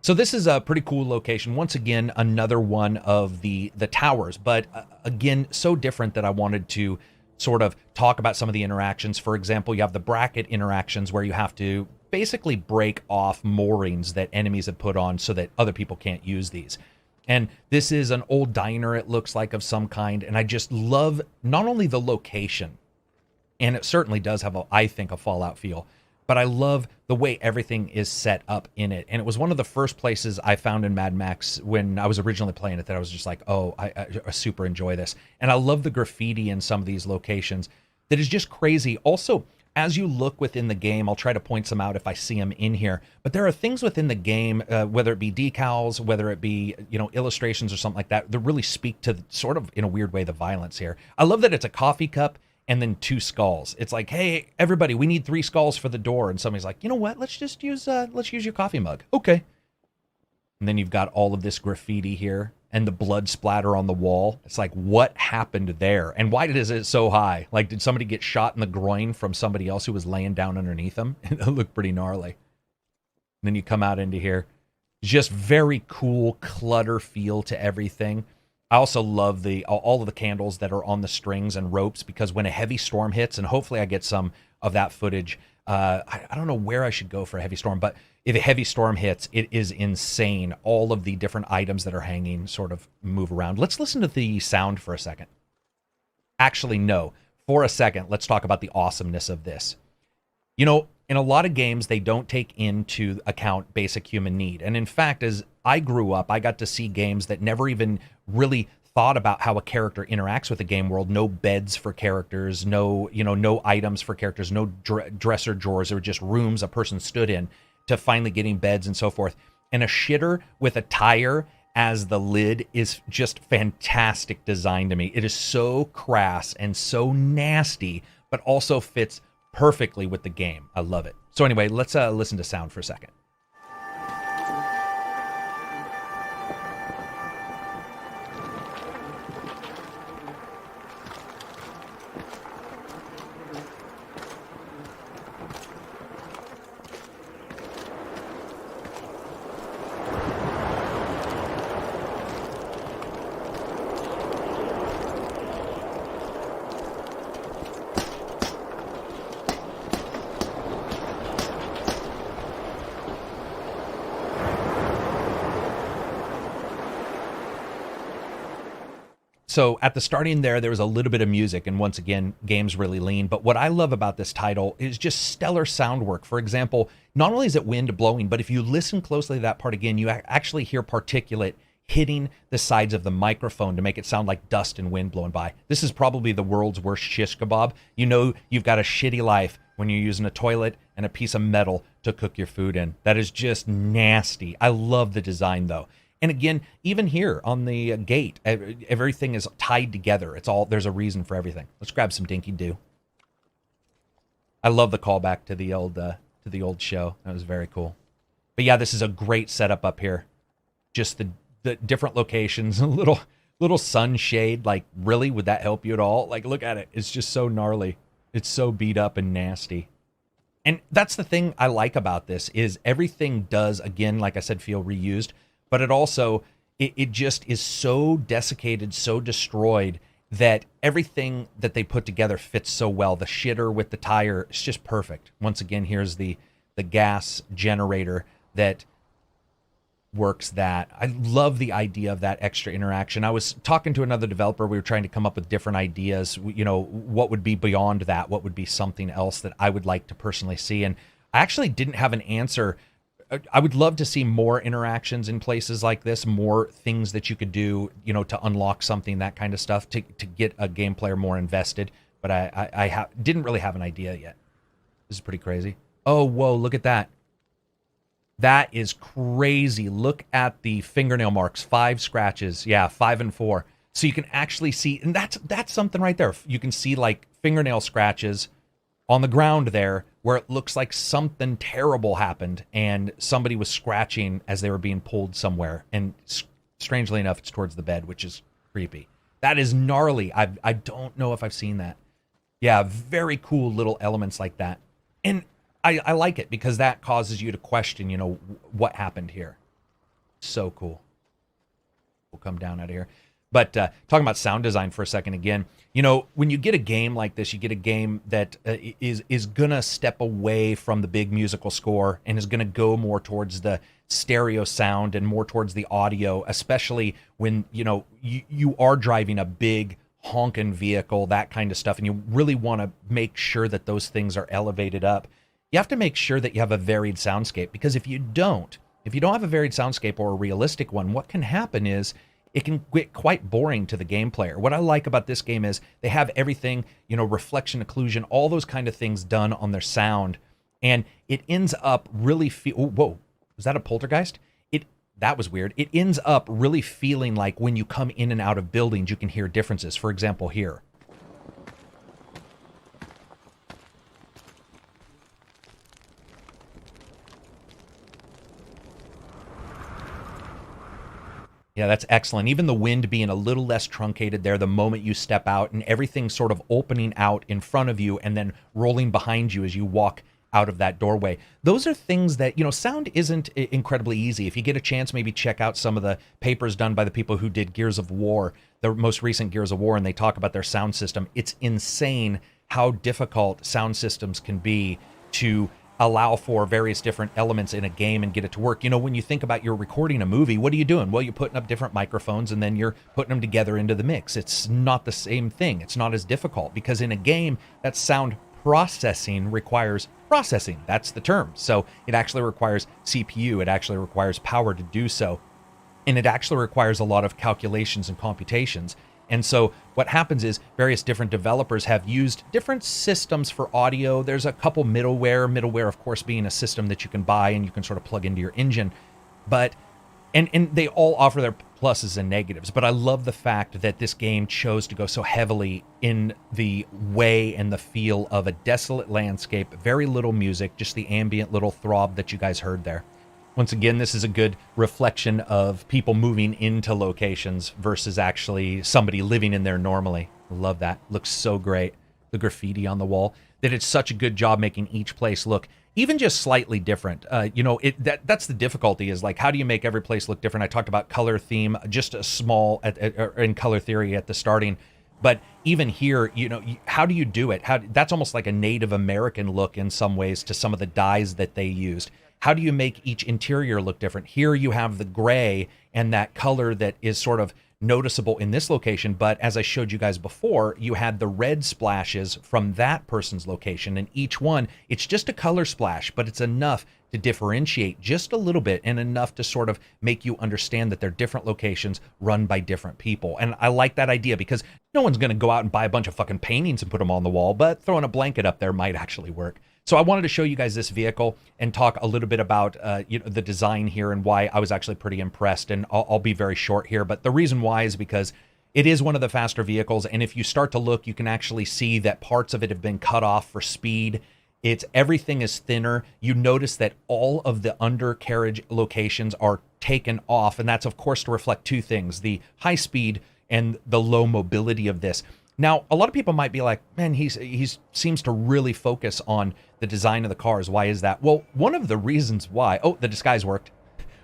So this is a pretty cool location. Once again, another one of the towers, but again, so different that I wanted to sort of talk about some of the interactions. For example, you have the bracket interactions where you have to basically break off moorings that enemies have put on so that other people can't use these. And this is an old diner, it looks like, of some kind. And I just love not only the location, and it certainly does have, I think, a Fallout feel, but I love the way everything is set up in it. And it was one of the first places I found in Mad Max when I was originally playing it that I was just like, oh, I super enjoy this. And I love the graffiti in some of these locations that is just crazy. Also, as you look within the game, I'll try to point some out if I see them in here, but there are things within the game, whether it be decals, whether it be, you know, illustrations or something like that really speak to sort of, in a weird way, the violence here. I love that it's a coffee cup and then 2 skulls. It's like, hey, everybody, we need 3 skulls for the door. And somebody's like, you know what? Let's use your coffee mug. Okay. And then you've got all of this graffiti here and the blood splatter on the wall. It's like, what happened there? And why is it so high? Like, did somebody get shot in the groin from somebody else who was laying down underneath them? It looked pretty gnarly. And then you come out into here. Just very cool clutter feel to everything. I also love all of the candles that are on the strings and ropes, because when a heavy storm hits, and hopefully I get some of that footage, I don't know where I should go for a heavy storm, but if a heavy storm hits, it is insane. All of the different items that are hanging sort of move around. Let's listen to the sound for a second. Actually, no. For a second, let's talk about the awesomeness of this. You know, in a lot of games, they don't take into account basic human need. And in fact, as I grew up, I got to see games that never even really thought about how a character interacts with the game world. No beds for characters, no items for characters, no dresser drawers. There were just rooms a person stood in, to finally getting beds and so forth. And a shitter with a tire as the lid is just fantastic design to me. It is so crass and so nasty, but also fits perfectly with the game. I love it. So anyway, let's listen to sound for a second. So at the starting there was a little bit of music, and once again, game's really lean. But what I love about this title is just stellar sound work. For example, not only is it wind blowing, but if you listen closely to that part again, you actually hear particulate hitting the sides of the microphone to make it sound like dust and wind blowing by. This is probably the world's worst shish kebab. You know you've got a shitty life when you're using a toilet and a piece of metal to cook your food in. That is just nasty. I love the design, though. And again, even here on the gate, everything is tied together. There's a reason for everything. Let's grab some Dinky Doo. I love the callback to the old show. That was very cool. But yeah, this is a great setup up here. Just the different locations, a little sunshade. Like, really, would that help you at all? Like, look at it. It's just so gnarly. It's so beat up and nasty. And that's the thing I like about this, is everything does, again, like I said, feel reused. But it also, it just is so desiccated, so destroyed, that everything that they put together fits so well. The shitter with the tire, it's just perfect. Once again, here's the gas generator that works that. I love the idea of that extra interaction. I was talking to another developer. We were trying to come up with different ideas. You know, what would be beyond that? What would be something else that I would like to personally see? And I actually didn't have an answer. I would love to see more interactions in places like this, more things that you could do, you know, to unlock something, that kind of stuff, to get a game player more invested. But I didn't really have an idea yet. This is pretty crazy. Oh, whoa, look at that. That is crazy. Look at the fingernail marks, 5 scratches. Yeah, 5 and 4. So you can actually see, and that's something right there. You can see like fingernail scratches on the ground there, where it looks like something terrible happened and somebody was scratching as they were being pulled somewhere. And strangely enough, it's towards the bed, which is creepy. That is gnarly. I don't know if I've seen that. Yeah, very cool little elements like that. And I like it because that causes you to question, you know, what happened here. So cool. We'll come down out of here. But talking about sound design for a second again, you know, when you get a game like this, you get a game that is going to step away from the big musical score and is going to go more towards the stereo sound and more towards the audio, especially when, you know, you are driving a big honking vehicle, that kind of stuff, and you really want to make sure that those things are elevated up. You have to make sure that you have a varied soundscape, because if you don't have a varied soundscape or a realistic one, what can happen is it can get quite boring to the game player. What I like about this game is they have everything, you know, reflection, occlusion, all those kind of things done on their sound. And it ends up really whoa, was that a poltergeist? That was weird. It ends up really feeling like when you come in and out of buildings, you can hear differences. For example, here. Yeah, that's excellent. Even the wind being a little less truncated there the moment you step out, and everything sort of opening out in front of you and then rolling behind you as you walk out of that doorway. Those are things that, sound isn't incredibly easy. If you get a chance, maybe check out some of the papers done by the people who did Gears of War, the most recent Gears of War, and they talk about their sound system. It's insane how difficult sound systems can be to allow for various different elements in a game and get it to work. When you think about you're recording a movie, what are you doing? Well, you're putting up different microphones and then you're putting them together into the mix. It's not the same thing. It's not as difficult because in a game, that sound processing requires processing. That's the term. So it actually requires CPU. It actually requires power to do so. And it actually requires a lot of calculations and computations. And so what happens is various different developers have used different systems for audio. There's a couple middleware, of course, being a system that you can buy and you can sort of plug into your engine. But, and they all offer their pluses and negatives. But I love the fact that this game chose to go so heavily in the way and the feel of a desolate landscape, very little music, just the ambient little throb that you guys heard there. Once again, this is a good reflection of people moving into locations versus actually somebody living in there normally. Love that. Looks so great. The graffiti on the wall. They did such a good job making each place look even just slightly different. That's the difficulty is like, how do you make every place look different? I talked about color theme, just a small in color theory at the starting. But even here, how do you do it? That's almost like a Native American look in some ways to some of the dyes that they used. How do you make each interior look different? Here you have the gray and that color that is sort of noticeable in this location. But as I showed you guys before, you had the red splashes from that person's location. And each one, it's just a color splash, but it's enough to differentiate just a little bit and enough to sort of make you understand that they're different locations run by different people. And I like that idea because no one's going to go out and buy a bunch of fucking paintings and put them on the wall, but throwing a blanket up there might actually work. So I wanted to show you guys this vehicle and talk a little bit about the design here and why I was actually pretty impressed. And I'll be very short here, but the reason why is because it is one of the faster vehicles. And if you start to look, you can actually see that parts of it have been cut off for speed. Everything is thinner. You notice that all of the undercarriage locations are taken off. And that's, of course, to reflect two things, the high speed and the low mobility of this. Now, a lot of people might be like, man, he seems to really focus on the design of the cars. Why is that? Well, one of the reasons why, the disguise worked.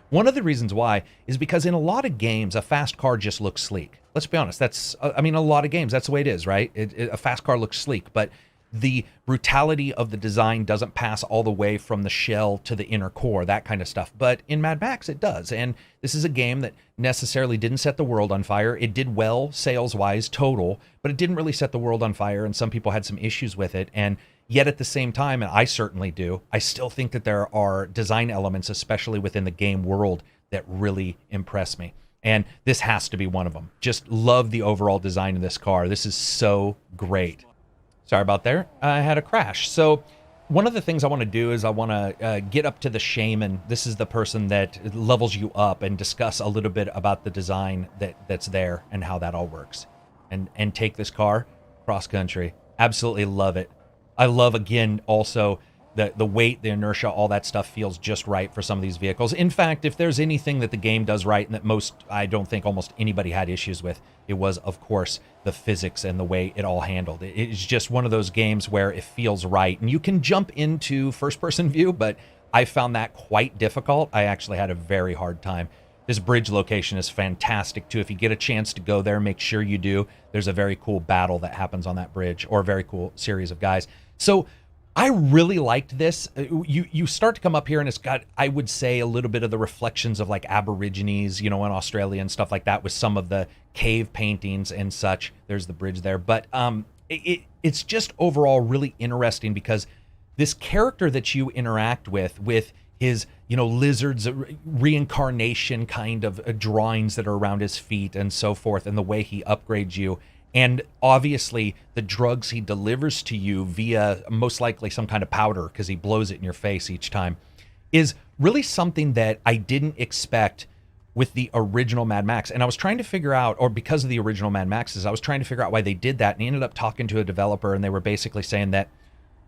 One of the reasons why is because in a lot of games, a fast car just looks sleek. Let's be honest. A lot of games, that's the way it is, right? A fast car looks sleek, but the brutality of the design doesn't pass all the way from the shell to the inner core, that kind of stuff. But in Mad Max, it does. And this is a game that necessarily didn't set the world on fire. It did well sales-wise, total, but it didn't really set the world on fire, and some people had some issues with it. And yet at the same time, and I certainly do, I still think that there are design elements, especially within the game world, that really impress me. And this has to be one of them. Just love the overall design of this car. This is so great. Sorry about there. I had a crash. So one of the things I want to do is I want to get up to the shaman. This is the person that levels you up and discuss a little bit about the design that's there and how that all works. And take this car cross country. Absolutely love it. I love, again, also the weight, the inertia, all that stuff feels just right for some of these vehicles. In fact, if there's anything that the game does right and that I don't think almost anybody had issues with, it was, of course, the physics and the way it all handled. It's just one of those games where it feels right. And you can jump into first-person view, but I found that quite difficult. I actually had a very hard time. This bridge location is fantastic, too. If you get a chance to go there, make sure you do. There's a very cool battle that happens on that bridge, or a very cool series of guys. So I really liked this. You start to come up here and it's got, I would say, a little bit of the reflections of like Aborigines, in Australia and stuff like that with some of the cave paintings and such. There's the bridge there. But it's just overall really interesting because this character that you interact with his, lizard's reincarnation kind of drawings that are around his feet and so forth, and the way he upgrades you. And obviously the drugs he delivers to you via most likely some kind of powder, because he blows it in your face each time, is really something that I didn't expect with the original Mad Max. And I was trying to figure out, or because of the original Mad Maxes, I was trying to figure out why they did that. And I ended up talking to a developer, and they were basically saying that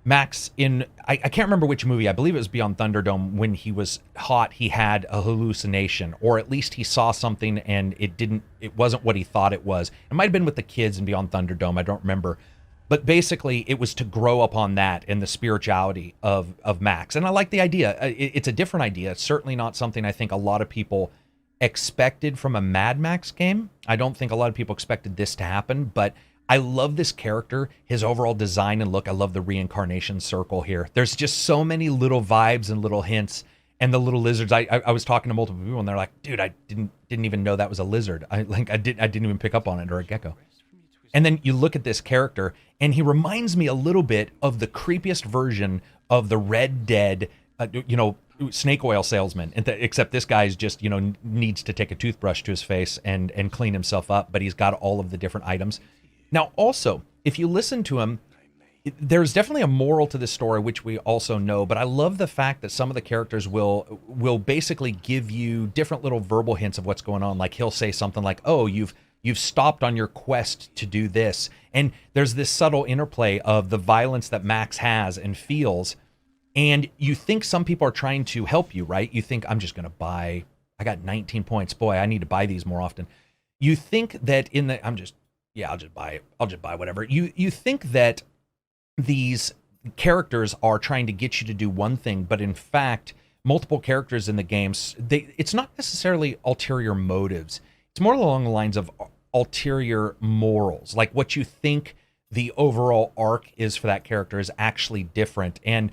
Max in I can't remember which movie. I believe it was Beyond Thunderdome. When he was hot, he had a hallucination, or at least he saw something and it wasn't what he thought it was. It might have been with the kids in Beyond Thunderdome. I don't remember. But basically, it was to grow upon that and the spirituality of Max. And I like the idea. It's a different idea. It's certainly not something I think a lot of people expected from a Mad Max game. I don't think a lot of people expected this to happen, but I love this character, his overall design and look. I love the reincarnation circle here. There's just so many little vibes and little hints. And the little lizards. I was talking to multiple people and they're like, dude, I didn't even know that was a lizard. I didn't even pick up on it, or a gecko. And then you look at this character, and he reminds me a little bit of the creepiest version of the Red Dead, snake oil salesman. Except this guy's just, needs to take a toothbrush to his face and clean himself up, but he's got all of the different items. Now, also, if you listen to him, there's definitely a moral to this story, which we also know, but I love the fact that some of the characters will basically give you different little verbal hints of what's going on. Like he'll say something like, oh, you've stopped on your quest to do this. And there's this subtle interplay of the violence that Max has and feels. And you think some people are trying to help you, right? You think, I'm just going to buy, I got 19 points. Boy, I need to buy these more often. You think that I'll just buy it. I'll just buy whatever. You think that these characters are trying to get you to do one thing, but in fact, multiple characters in the games, it's not necessarily ulterior motives. It's more along the lines of ulterior morals, like what you think the overall arc is for that character is actually different. And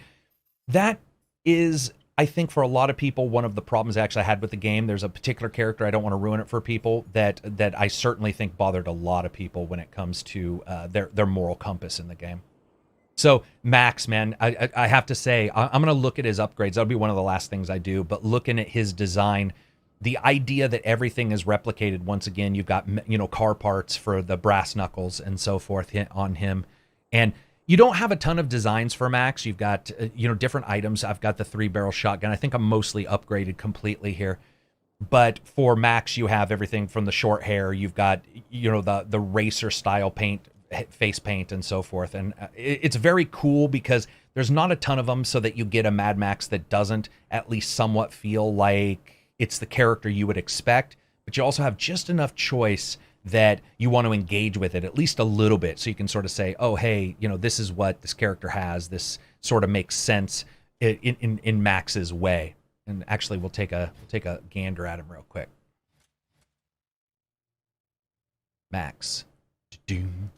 that is, I think, for a lot of people, one of the problems I actually had with the game. There's a particular character, I don't want to ruin it for people, that I certainly think bothered a lot of people when it comes to their moral compass in the game. So Max, man, I have to say, I'm going to look at his upgrades. That'll be one of the last things I do. But looking at his design, the idea that everything is replicated, once again, you've got, car parts for the brass knuckles and so forth on him. And you don't have a ton of designs for Max. You've got, different items. I've got the 3-barrel shotgun. I think I'm mostly upgraded completely here. But for Max, you have everything from the short hair. You've got, the racer style paint, face paint and so forth. And it's very cool because there's not a ton of them, so that you get a Mad Max that doesn't at least somewhat feel like it's the character you would expect, but you also have just enough choice that you want to engage with it at least a little bit, so you can sort of say, oh, hey, this is what this character has. This sort of makes sense in Max's way. And actually, we'll take a gander at him real quick. Max. Doom.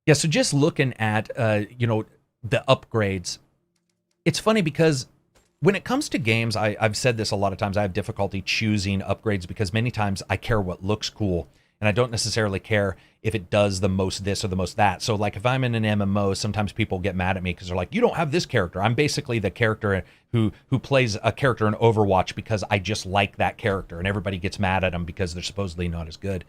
Yeah, so just looking at, the upgrades, it's funny because when it comes to games, I've said this a lot of times, I have difficulty choosing upgrades because many times I care what looks cool, and I don't necessarily care if it does the most this or the most that. So like if I'm in an MMO, sometimes people get mad at me because they're like, you don't have this character. I'm basically the character who plays a character in Overwatch because I just like that character, and everybody gets mad at them because they're supposedly not as good.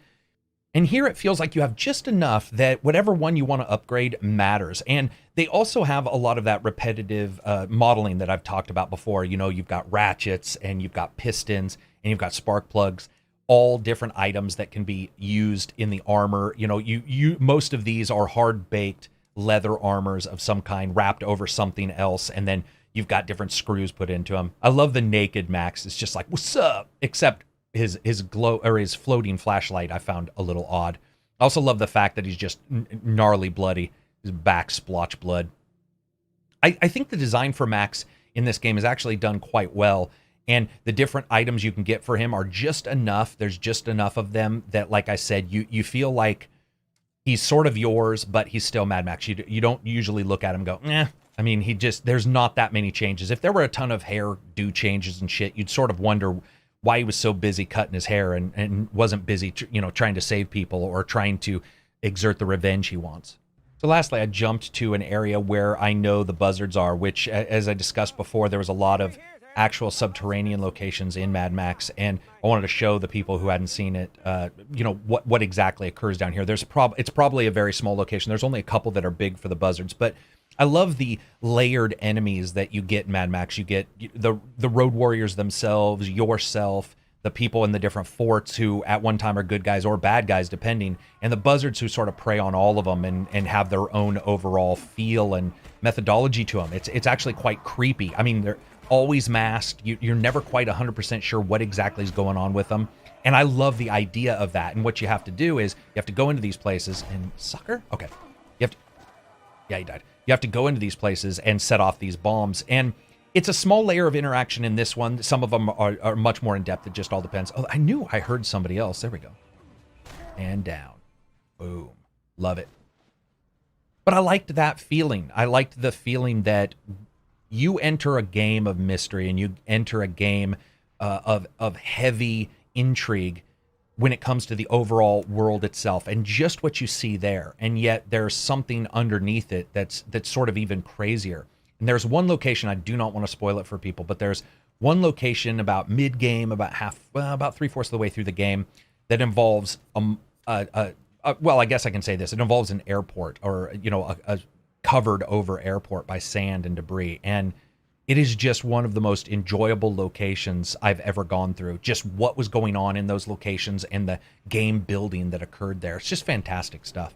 And here it feels like you have just enough that whatever one you want to upgrade matters. And they also have a lot of that repetitive modeling that I've talked about before. You've got ratchets and you've got pistons and you've got spark plugs, all different items that can be used in the armor. Most of these are hard-baked leather armors of some kind wrapped over something else, and then you've got different screws put into them. I love the naked Max. It's just like, what's up? Except his glow, or his floating flashlight, I found a little odd. I also love the fact that he's just gnarly bloody. His back splotch blood. I think the design for Max in this game is actually done quite well, and the different items you can get for him are just enough. There's just enough of them that, like I said, you feel like he's sort of yours, but he's still Mad Max. You don't usually look at him and go, eh. I mean, there's not that many changes. If there were a ton of hairdo changes and shit, you'd sort of wonder why he was so busy cutting his hair and wasn't busy, trying to save people or trying to exert the revenge he wants. So lastly, I jumped to an area where I know the buzzards are, which, as I discussed before, there was a lot of actual subterranean locations in Mad Max, and I wanted to show the people who hadn't seen it, what exactly occurs down here. It's probably a very small location. There's only a couple that are big for the buzzards, but I love the layered enemies that you get in Mad Max. You get the road warriors themselves, yourself, the people in the different forts who at one time are good guys or bad guys, depending, and the buzzards who sort of prey on all of them and have their own overall feel and methodology to them. It's actually quite creepy. I mean, they're always masked. You're never quite 100% sure what exactly is going on with them. And I love the idea of that. And what you have to do is you have to go into these places and sucker. Okay. You have to, yeah, he died. You have to go into these places and set off these bombs. And it's a small layer of interaction in this one. Some of them are much more in depth. It just all depends. Oh, I knew I heard somebody else. There we go. And down. Boom. Love it. But I liked that feeling. I liked the feeling that you enter a game of mystery and you enter a game of heavy intrigue when it comes to the overall world itself and just what you see there. And yet there's something underneath it that's sort of even crazier. And there's one location, I do not want to spoil it for people, but there's one location about mid-game, about about 3/4 of the way through the game, that involves well, I guess I can say this. It involves an airport, or a covered over airport by sand and debris. And it is just one of the most enjoyable locations I've ever gone through. Just what was going on in those locations and the game building that occurred there. It's just fantastic stuff.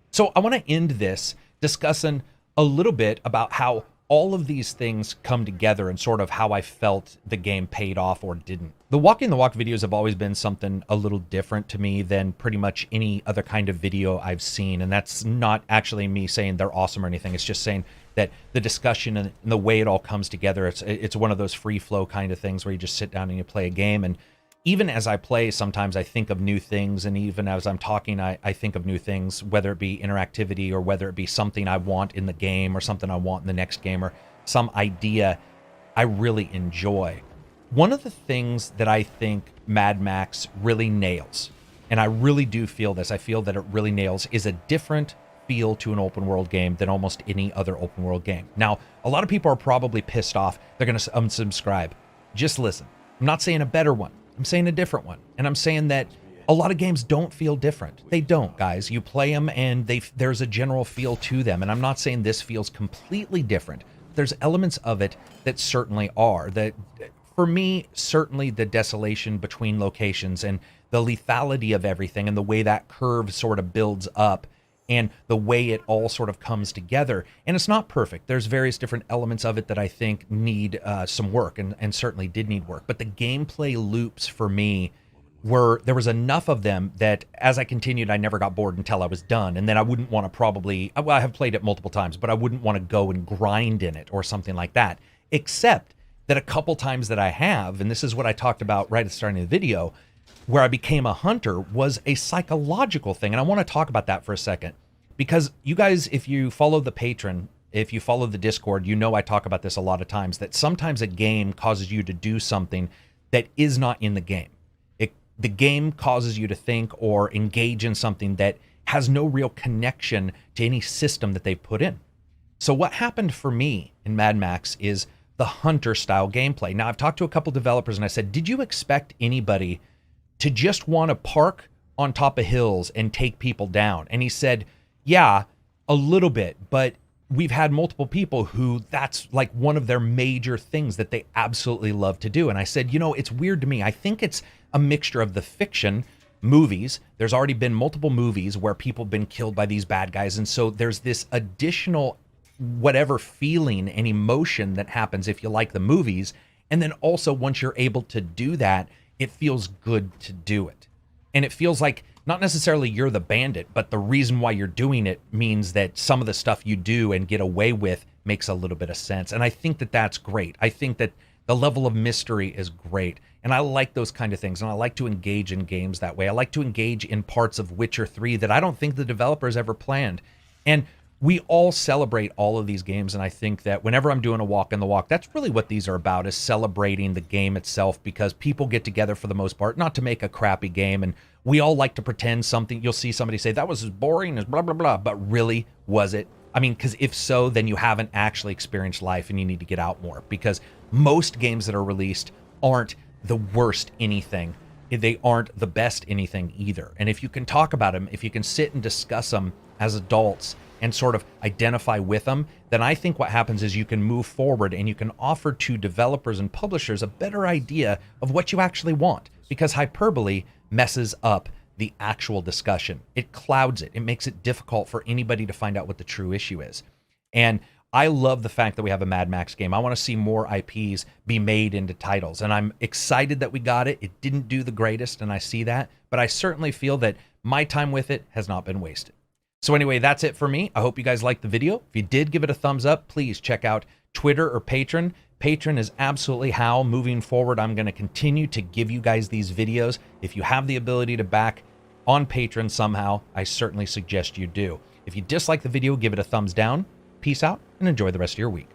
So I want to end this discussing a little bit about how all of these things come together and sort of how I felt the game paid off or didn't. The Walking the Walk videos have always been something a little different to me than pretty much any other kind of video I've seen. And that's not actually me saying they're awesome or anything. It's just saying that the discussion and the way it all comes together, it's one of those free flow kind of things where you just sit down and you play a game. And even as I play, sometimes I think of new things. And even as I'm talking, I think of new things, whether it be interactivity or whether it be something I want in the game or something I want in the next game or some idea I really enjoy. One of the things that I think Mad Max really nails, and I really do feel this, I feel that it really nails, is a different feel to an open world game than almost any other open world game. Now, a lot of people are probably pissed off. They're going to unsubscribe. Just listen. I'm not saying a better one. I'm saying a different one. And I'm saying that a lot of games don't feel different. They don't, guys. You play them and there's a general feel to them. And I'm not saying this feels completely different. There's elements of it that certainly are. That, for me, certainly the desolation between locations and the lethality of everything and the way that curve sort of builds up and the way it all sort of comes together. And it's not perfect. There's various different elements of it that I think need some work and certainly did need work. But the gameplay loops for me there was enough of them that as I continued, I never got bored until I was done. And then I wouldn't want to I have played it multiple times, but I wouldn't want to go and grind in it or something like that. Except that a couple times that I have, and this is what I talked about right at the start of the video, where I became a hunter, was a psychological thing. And I want to talk about that for a second. Because you guys, if you follow the Patreon, if you follow the Discord, you know I talk about this a lot of times, that sometimes a game causes you to do something that is not in the game. The game causes you to think or engage in something that has no real connection to any system that they've put in. So what happened for me in Mad Max is the hunter style gameplay. Now, I've talked to a couple developers and I said, did you expect anybody to just want to park on top of hills and take people down? And he said, yeah, a little bit, but we've had multiple people who that's like one of their major things that they absolutely love to do. And I said, it's weird to me. I think it's a mixture of the fiction movies. There's already been multiple movies where people have been killed by these bad guys. And so there's this additional whatever feeling and emotion that happens if you like the movies. And then also once you're able to do that, it feels good to do it. And it feels like not necessarily you're the bandit, but the reason why you're doing it means that some of the stuff you do and get away with makes a little bit of sense. And I think that that's great. I think that the level of mystery is great. And I like those kind of things. And I like to engage in games that way. I like to engage in parts of Witcher 3 that I don't think the developers ever planned. And we all celebrate all of these games. And I think that whenever I'm doing a walk in the walk, that's really what these are about, is celebrating the game itself, because people get together for the most part, not to make a crappy game. And we all like to pretend something. You'll see somebody say that was as boring as blah, blah, blah. But really, was it? I mean, because if so, then you haven't actually experienced life and you need to get out more, because most games that are released aren't the worst anything. They aren't the best anything either. And if you can talk about them, if you can sit and discuss them as adults and sort of identify with them, then I think what happens is you can move forward and you can offer to developers and publishers a better idea of what you actually want, because hyperbole messes up the actual discussion. It clouds it. It makes it difficult for anybody to find out what the true issue is. And I love the fact that we have a Mad Max game. I want to see more IPs be made into titles, and I'm excited that we got it. It didn't do the greatest, and I see that, but I certainly feel that my time with it has not been wasted. So anyway, that's it for me. I hope you guys liked the video. If you did, give it a thumbs up. Please check out Twitter or Patreon. Patreon is absolutely how, moving forward, I'm going to continue to give you guys these videos. If you have the ability to back on Patreon somehow, I certainly suggest you do. If you dislike the video, give it a thumbs down. Peace out and enjoy the rest of your week.